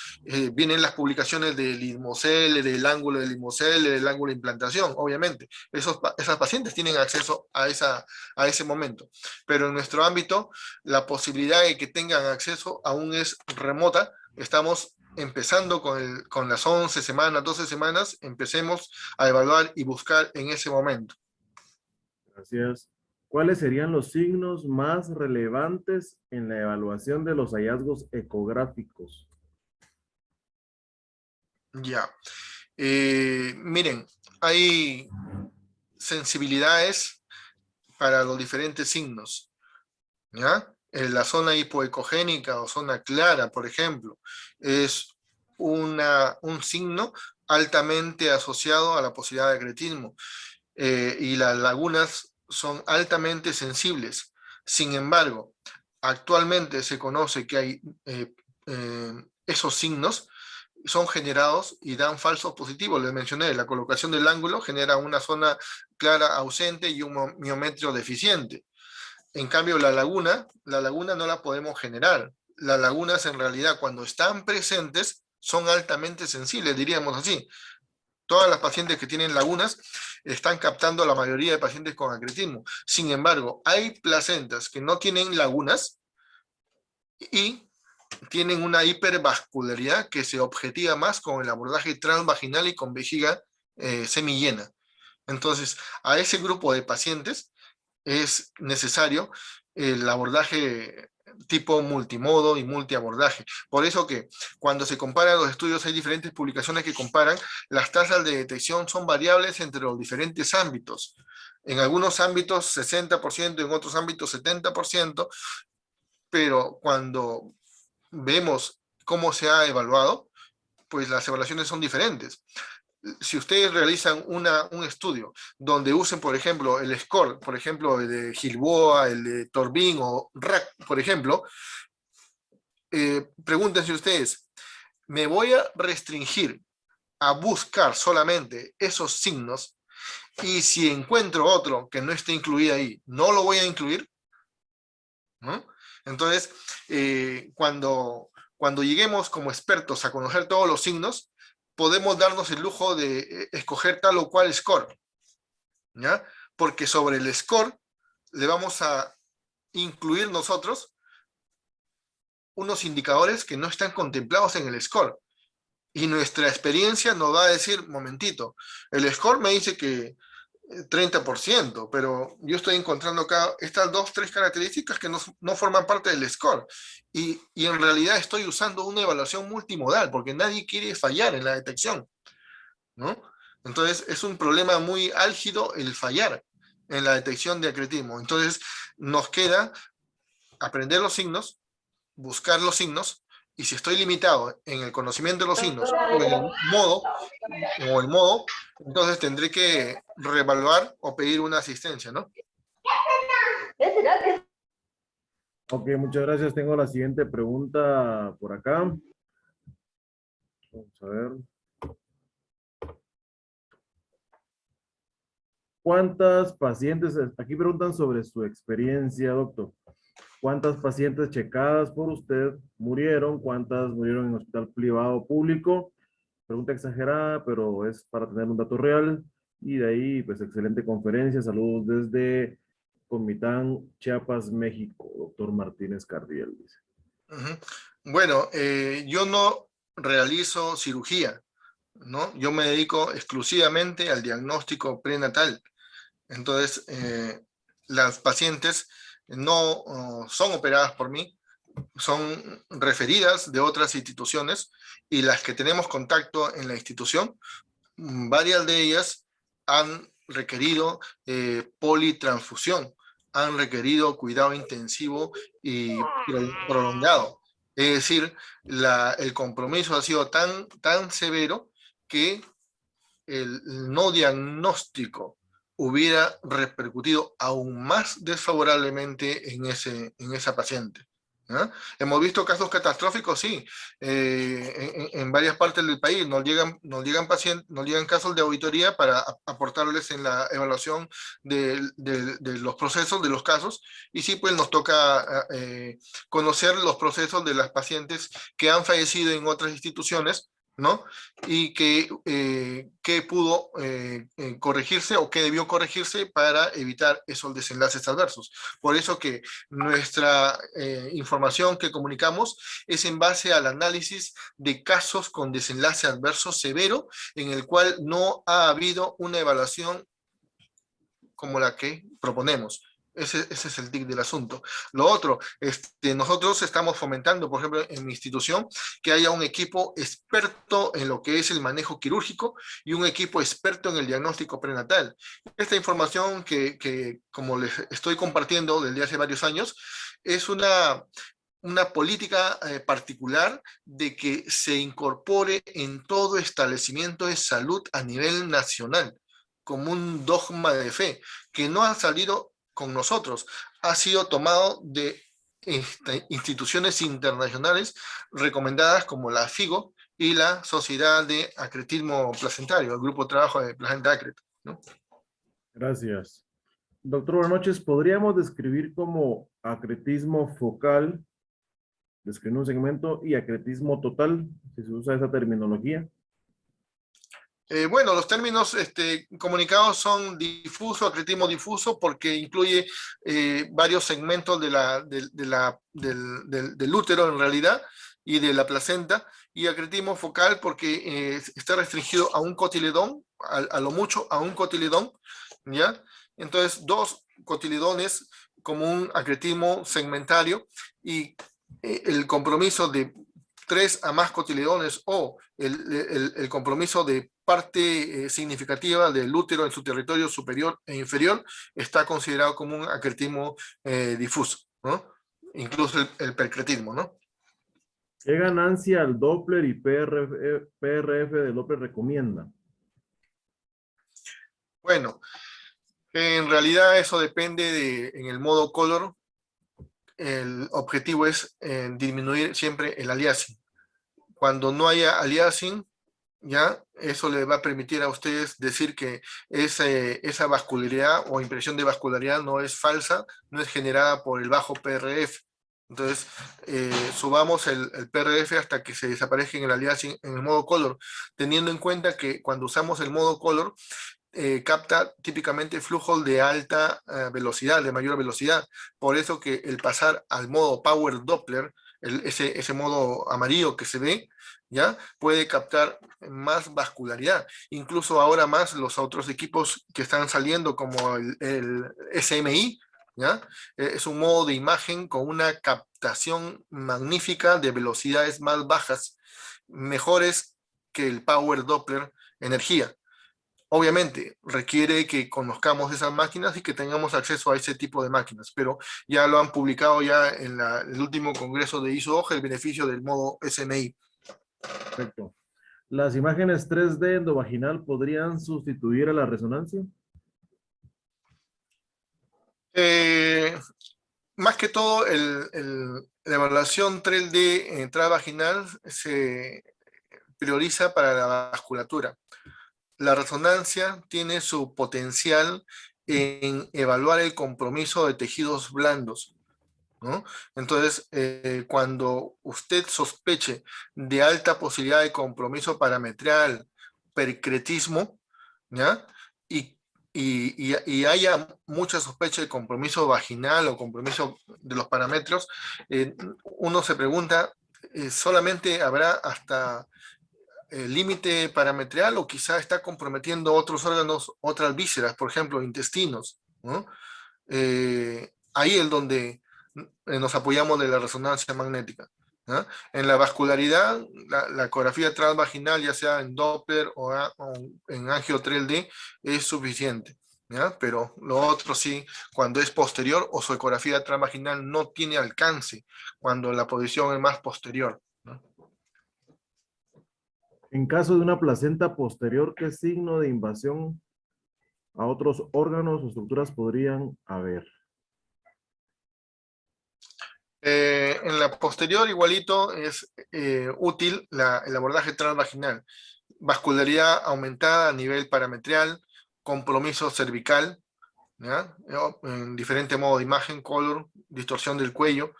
vienen las publicaciones del Lismocel, del ángulo del Lismocel, del ángulo de implantación, obviamente. Esas pacientes tienen acceso a ese momento. Pero en nuestro ámbito, la posibilidad de que tengan acceso aún es remota. Estamos empezando con las 11 semanas, 12 semanas, empecemos a evaluar y buscar en ese momento. Gracias. ¿Cuáles serían los signos más relevantes en la evaluación de los hallazgos ecográficos? Ya. Miren, hay sensibilidades para los diferentes signos, ¿ya? En la zona hipoecogénica o zona clara, por ejemplo, es un signo altamente asociado a la posibilidad de acretismo, y las lagunas son altamente sensibles. Sin embargo, actualmente se conoce que hay esos signos son generados y dan falsos positivos. Les mencioné, la colocación del ángulo genera una zona clara ausente y un miometrio deficiente. En cambio, la laguna no la podemos generar. Las lagunas en realidad cuando están presentes son altamente sensibles, diríamos así. Todas las pacientes que tienen lagunas están captando a la mayoría de pacientes con acretismo. Sin embargo, hay placentas que no tienen lagunas y tienen una hipervascularidad que se objetiva más con el abordaje transvaginal y con vejiga semillena. Entonces, a ese grupo de pacientes es necesario el abordaje tipo multimodo y multiabordaje. Por eso que cuando se comparan los estudios hay diferentes publicaciones que comparan, las tasas de detección son variables entre los diferentes ámbitos. En algunos ámbitos 60%, en otros ámbitos 70%, pero cuando vemos cómo se ha evaluado, pues las evaluaciones son diferentes. Si ustedes realizan un estudio donde usen, por ejemplo, el score, por ejemplo, el de Gilboa, el de Torbin o RAC, por ejemplo, pregúntense ustedes, ¿me voy a restringir a buscar solamente esos signos y si encuentro otro que no esté incluido ahí, no lo voy a incluir? ¿No? Entonces, cuando lleguemos como expertos a conocer todos los signos, podemos darnos el lujo de escoger tal o cual score, ¿ya? Porque sobre el score le vamos a incluir nosotros unos indicadores que no están contemplados en el score. Y nuestra experiencia nos va a decir, momentito, el score me dice que 30%, pero yo estoy encontrando acá estas dos, tres características que no forman parte del score. Y en realidad estoy usando una evaluación multimodal, porque nadie quiere fallar en la detección, ¿no? Entonces es un problema muy álgido el fallar en la detección de acretismo. Entonces nos queda aprender los signos, buscar los signos, y si estoy limitado en el conocimiento de los signos o el modo, entonces tendré que reevaluar o pedir una asistencia, ¿no? Ok, muchas gracias. Tengo la siguiente pregunta por acá. Vamos a ver. ¿Cuántas pacientes, aquí preguntan sobre su experiencia, doctor? ¿Cuántas pacientes checadas por usted murieron? ¿Cuántas murieron en hospital privado o público? Pregunta exagerada, pero es para tener un dato real. Y de ahí, pues, excelente conferencia. Saludos desde Comitán, Chiapas, México. Doctor Martínez Cardiel, dice. Bueno, yo no realizo cirugía, ¿no? Yo me dedico exclusivamente al diagnóstico prenatal. Entonces, las pacientes no son operadas por mí, son referidas de otras instituciones y las que tenemos contacto en la institución, varias de ellas han requerido politransfusión, han requerido cuidado intensivo y prolongado. Es decir, el compromiso ha sido tan severo que el no diagnóstico hubiera repercutido aún más desfavorablemente en esa paciente. ¿Ah? Hemos visto casos catastróficos, sí, en varias partes del país. Nos llegan casos de auditoría para aportarles en la evaluación de los procesos, de los casos, y sí, pues nos toca conocer los procesos de las pacientes que han fallecido en otras instituciones, ¿no? Y que pudo corregirse o que debió corregirse para evitar esos desenlaces adversos. Por eso que nuestra información que comunicamos es en base al análisis de casos con desenlace adverso severo en el cual no ha habido una evaluación como la que proponemos. Ese es el tic del asunto. Lo otro, nosotros estamos fomentando, por ejemplo, en mi institución, que haya un equipo experto en lo que es el manejo quirúrgico y un equipo experto en el diagnóstico prenatal. Esta información que como les estoy compartiendo desde hace varios años, es una política particular de que se incorpore en todo establecimiento de salud a nivel nacional, como un dogma de fe, que no ha salido con nosotros, ha sido tomado de instituciones internacionales recomendadas como la FIGO y la Sociedad de Acretismo Placentario, el Grupo de Trabajo de Placenta Acret, ¿no? Gracias. Doctor, buenas noches. ¿Podríamos describir como acretismo focal, describir un segmento, y acretismo total, si se usa esa terminología? Bueno, los términos comunicados son difuso, acretismo difuso, porque incluye varios segmentos del útero en realidad y de la placenta, y acretismo focal porque está restringido a un cotiledón, a lo mucho a un cotiledón, ¿ya? Entonces, dos cotiledones como un acretismo segmentario y el compromiso de tres a más cotiledones o el compromiso de parte significativa del útero en su territorio superior e inferior está considerado como un acretismo difuso, ¿no? Incluso el percretismo, ¿no? ¿Qué ganancia el Doppler y PRF de Doppler recomienda? Bueno, en realidad eso depende en el modo color, el objetivo es disminuir siempre el aliasing. Cuando no haya aliasing, ¿ya? Eso le va a permitir a ustedes decir que esa vascularidad o impresión de vascularidad no es falsa, no es generada por el bajo PRF. Entonces, subamos el PRF hasta que se desaparezca en el aliasing en el modo color, teniendo en cuenta que cuando usamos el modo color, capta típicamente flujos de alta velocidad, de mayor velocidad. Por eso que el pasar al modo Power Doppler, ese modo amarillo que se ve, ¿ya? Puede captar más vascularidad. Incluso ahora más los otros equipos que están saliendo, como el SMI, ¿ya? Es un modo de imagen con una captación magnífica de velocidades más bajas, mejores que el Power Doppler energía. Obviamente requiere que conozcamos esas máquinas y que tengamos acceso a ese tipo de máquinas, pero ya lo han publicado ya en el último congreso de ISO-OJ, el beneficio del modo SMI. Perfecto. ¿Las imágenes 3D endovaginal podrían sustituir a la resonancia? Eh, Más que todo, la evaluación 3D intravaginal se prioriza para la vasculatura. La resonancia tiene su potencial en evaluar el compromiso de tejidos blandos, ¿no? Entonces, cuando usted sospeche de alta posibilidad de compromiso parametrial, percretismo, ¿ya? Y, y haya mucha sospecha de compromiso vaginal o compromiso de los parámetros, uno se pregunta, ¿solamente habrá hasta el límite parametrial o quizá está comprometiendo otros órganos, otras vísceras, por ejemplo, intestinos, ¿no? Ahí es donde nos apoyamos de la resonancia magnética, ¿no? En la vascularidad, la ecografía transvaginal, ya sea en Doppler o en angio 3D, es suficiente, ¿ya? Pero lo otro sí, cuando es posterior o su ecografía transvaginal no tiene alcance, cuando la posición es más posterior, ¿no? En caso de una placenta posterior, ¿qué signo de invasión a otros órganos o estructuras podrían haber? En la posterior, igualito, es útil el abordaje transvaginal. Vascularidad aumentada a nivel parametrial, compromiso cervical, ¿ya? En diferente modo de imagen, color, distorsión del cuello,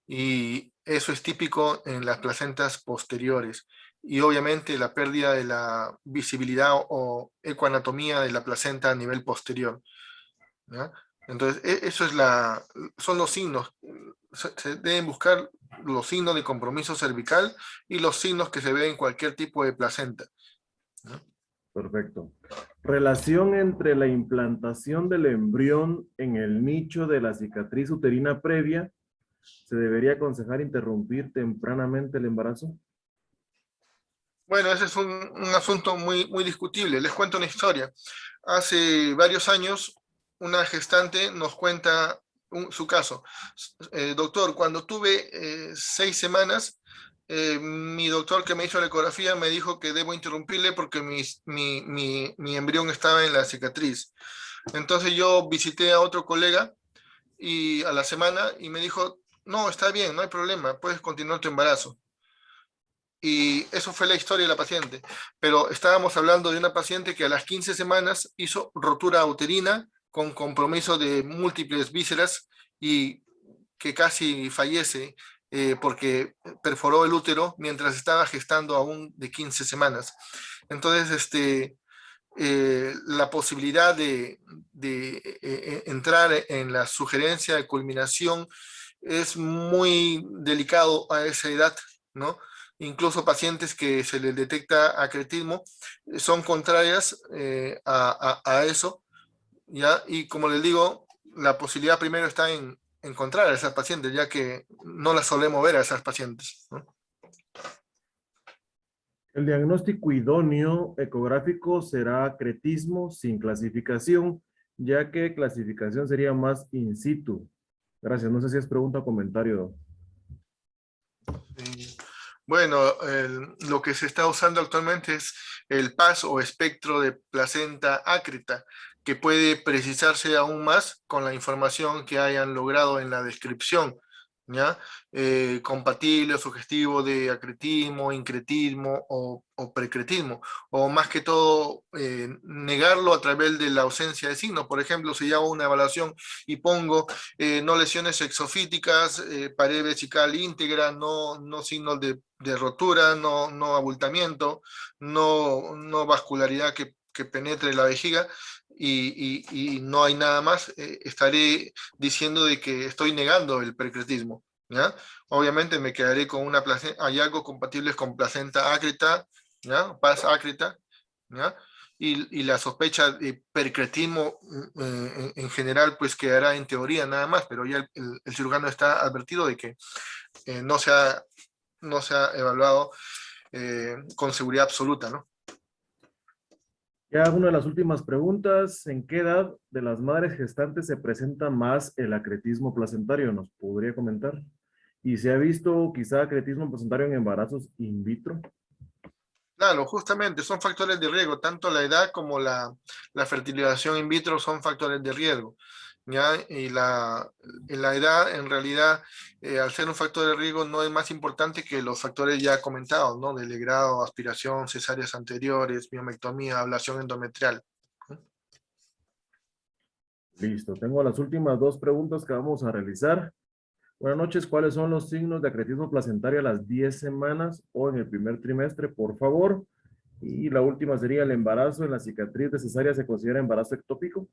y eso es típico en las placentas posteriores. Y obviamente la pérdida de la visibilidad o ecoanatomía de la placenta a nivel posterior, ¿ya? Entonces, eso es son los signos. Se deben buscar los signos de compromiso cervical y los signos que se ven en cualquier tipo de placenta, ¿no? Perfecto. Relación entre la implantación del embrión en el nicho de la cicatriz uterina previa. ¿Se debería aconsejar interrumpir tempranamente el embarazo? Bueno, ese es un asunto muy, muy discutible. Les cuento una historia. Hace varios años, una gestante nos cuenta su caso. Doctor, cuando tuve 6 semanas, mi doctor que me hizo la ecografía me dijo que debo interrumpirle porque mi embrión estaba en la cicatriz. Entonces yo visité a otro colega y a la semana y me dijo, no, está bien, no hay problema, puedes continuar tu embarazo. Y eso fue la historia de la paciente. Pero estábamos hablando de una paciente que a las 15 semanas hizo rotura uterina con compromiso de múltiples vísceras y que casi fallece porque perforó el útero mientras estaba gestando aún de 15 semanas. Entonces, la posibilidad de entrar en la sugerencia de culminación es muy delicado a esa edad, ¿no? Incluso pacientes que se les detecta acretismo son contrarias a eso, ¿ya? Y como les digo, la posibilidad primero está en encontrar a esas pacientes, ya que no las solemos ver a esas pacientes, ¿no? El diagnóstico idóneo ecográfico será acretismo sin clasificación, ya que clasificación sería más in situ. Gracias. No sé si es pregunta o comentario. Bueno, lo que se está usando actualmente es el PAS o espectro de placenta ácrita, que puede precisarse aún más con la información que hayan logrado en la descripción, ¿ya? Compatible o sugestivo de acretismo, incretismo o precretismo, o más que todo negarlo a través de la ausencia de signos. Por ejemplo, si yo hago una evaluación y pongo no lesiones exofíticas, pared vesical íntegra, no signos de rotura, no abultamiento, no vascularidad que penetre la vejiga y no hay nada más, estaré diciendo de que estoy negando el precretismo, ¿ya? Obviamente me quedaré con hallazgos compatibles con placenta ácrita, ¿ya? Paz ácrita, ¿ya? Y la sospecha de percretismo en general pues quedará en teoría nada más, pero ya el cirujano está advertido de que no se ha evaluado con seguridad absoluta, ¿no? Ya una de las últimas preguntas, ¿en qué edad de las madres gestantes se presenta más el acretismo placentario? ¿Nos podría comentar? ¿Y se ha visto quizá acretismo placentario en embarazos in vitro? Claro, justamente son factores de riesgo, tanto la edad como la fertilización in vitro son factores de riesgo, ¿ya? La edad, en realidad, al ser un factor de riesgo, no es más importante que los factores ya comentados, ¿no? Del grado, aspiración, cesáreas anteriores, miomectomía, ablación endometrial. Listo, tengo las últimas dos preguntas que vamos a realizar. Buenas noches, ¿cuáles son los signos de acretismo placentario a las 10 semanas o en el primer trimestre, por favor? Y la última sería el embarazo en la cicatriz de cesárea, ¿se considera embarazo ectópico?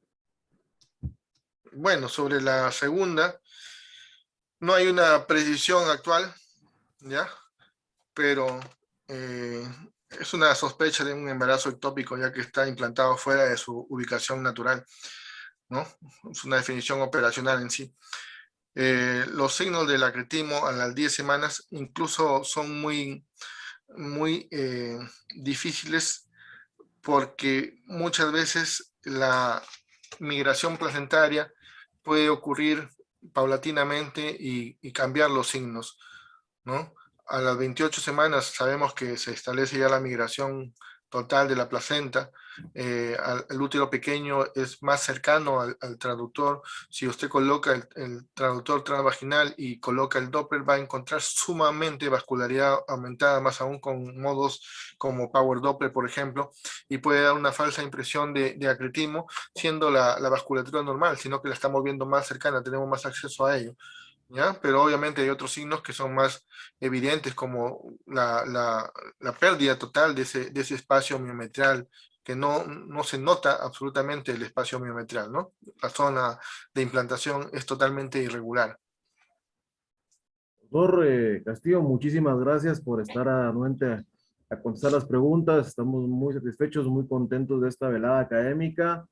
Bueno, sobre la segunda, no hay una precisión actual, ¿ya? Pero eh, es una sospecha de un embarazo ectópico ya que está implantado fuera de su ubicación natural, ¿no? Es una definición operacional en sí. Los signos del acretismo a las 10 semanas incluso son muy difíciles porque muchas veces la migración placentaria puede ocurrir paulatinamente y cambiar los signos, ¿no? A las 28 semanas sabemos que se establece ya la migración total de la placenta. El útero pequeño es más cercano al traductor. Si usted coloca el traductor transvaginal y coloca el Doppler, va a encontrar sumamente vascularidad aumentada, más aún con modos como Power Doppler, por ejemplo, y puede dar una falsa impresión de acretismo, siendo la vasculatura normal, sino que la estamos viendo más cercana, tenemos más acceso a ello. ¿Ya? Pero obviamente hay otros signos que son más evidentes, como la pérdida total de ese espacio miometral, que no se nota absolutamente el espacio miometral, ¿no? La zona de implantación es totalmente irregular. Doctor Castillo, muchísimas gracias por estar anuente a contestar las preguntas. Estamos muy satisfechos, muy contentos de esta velada académica.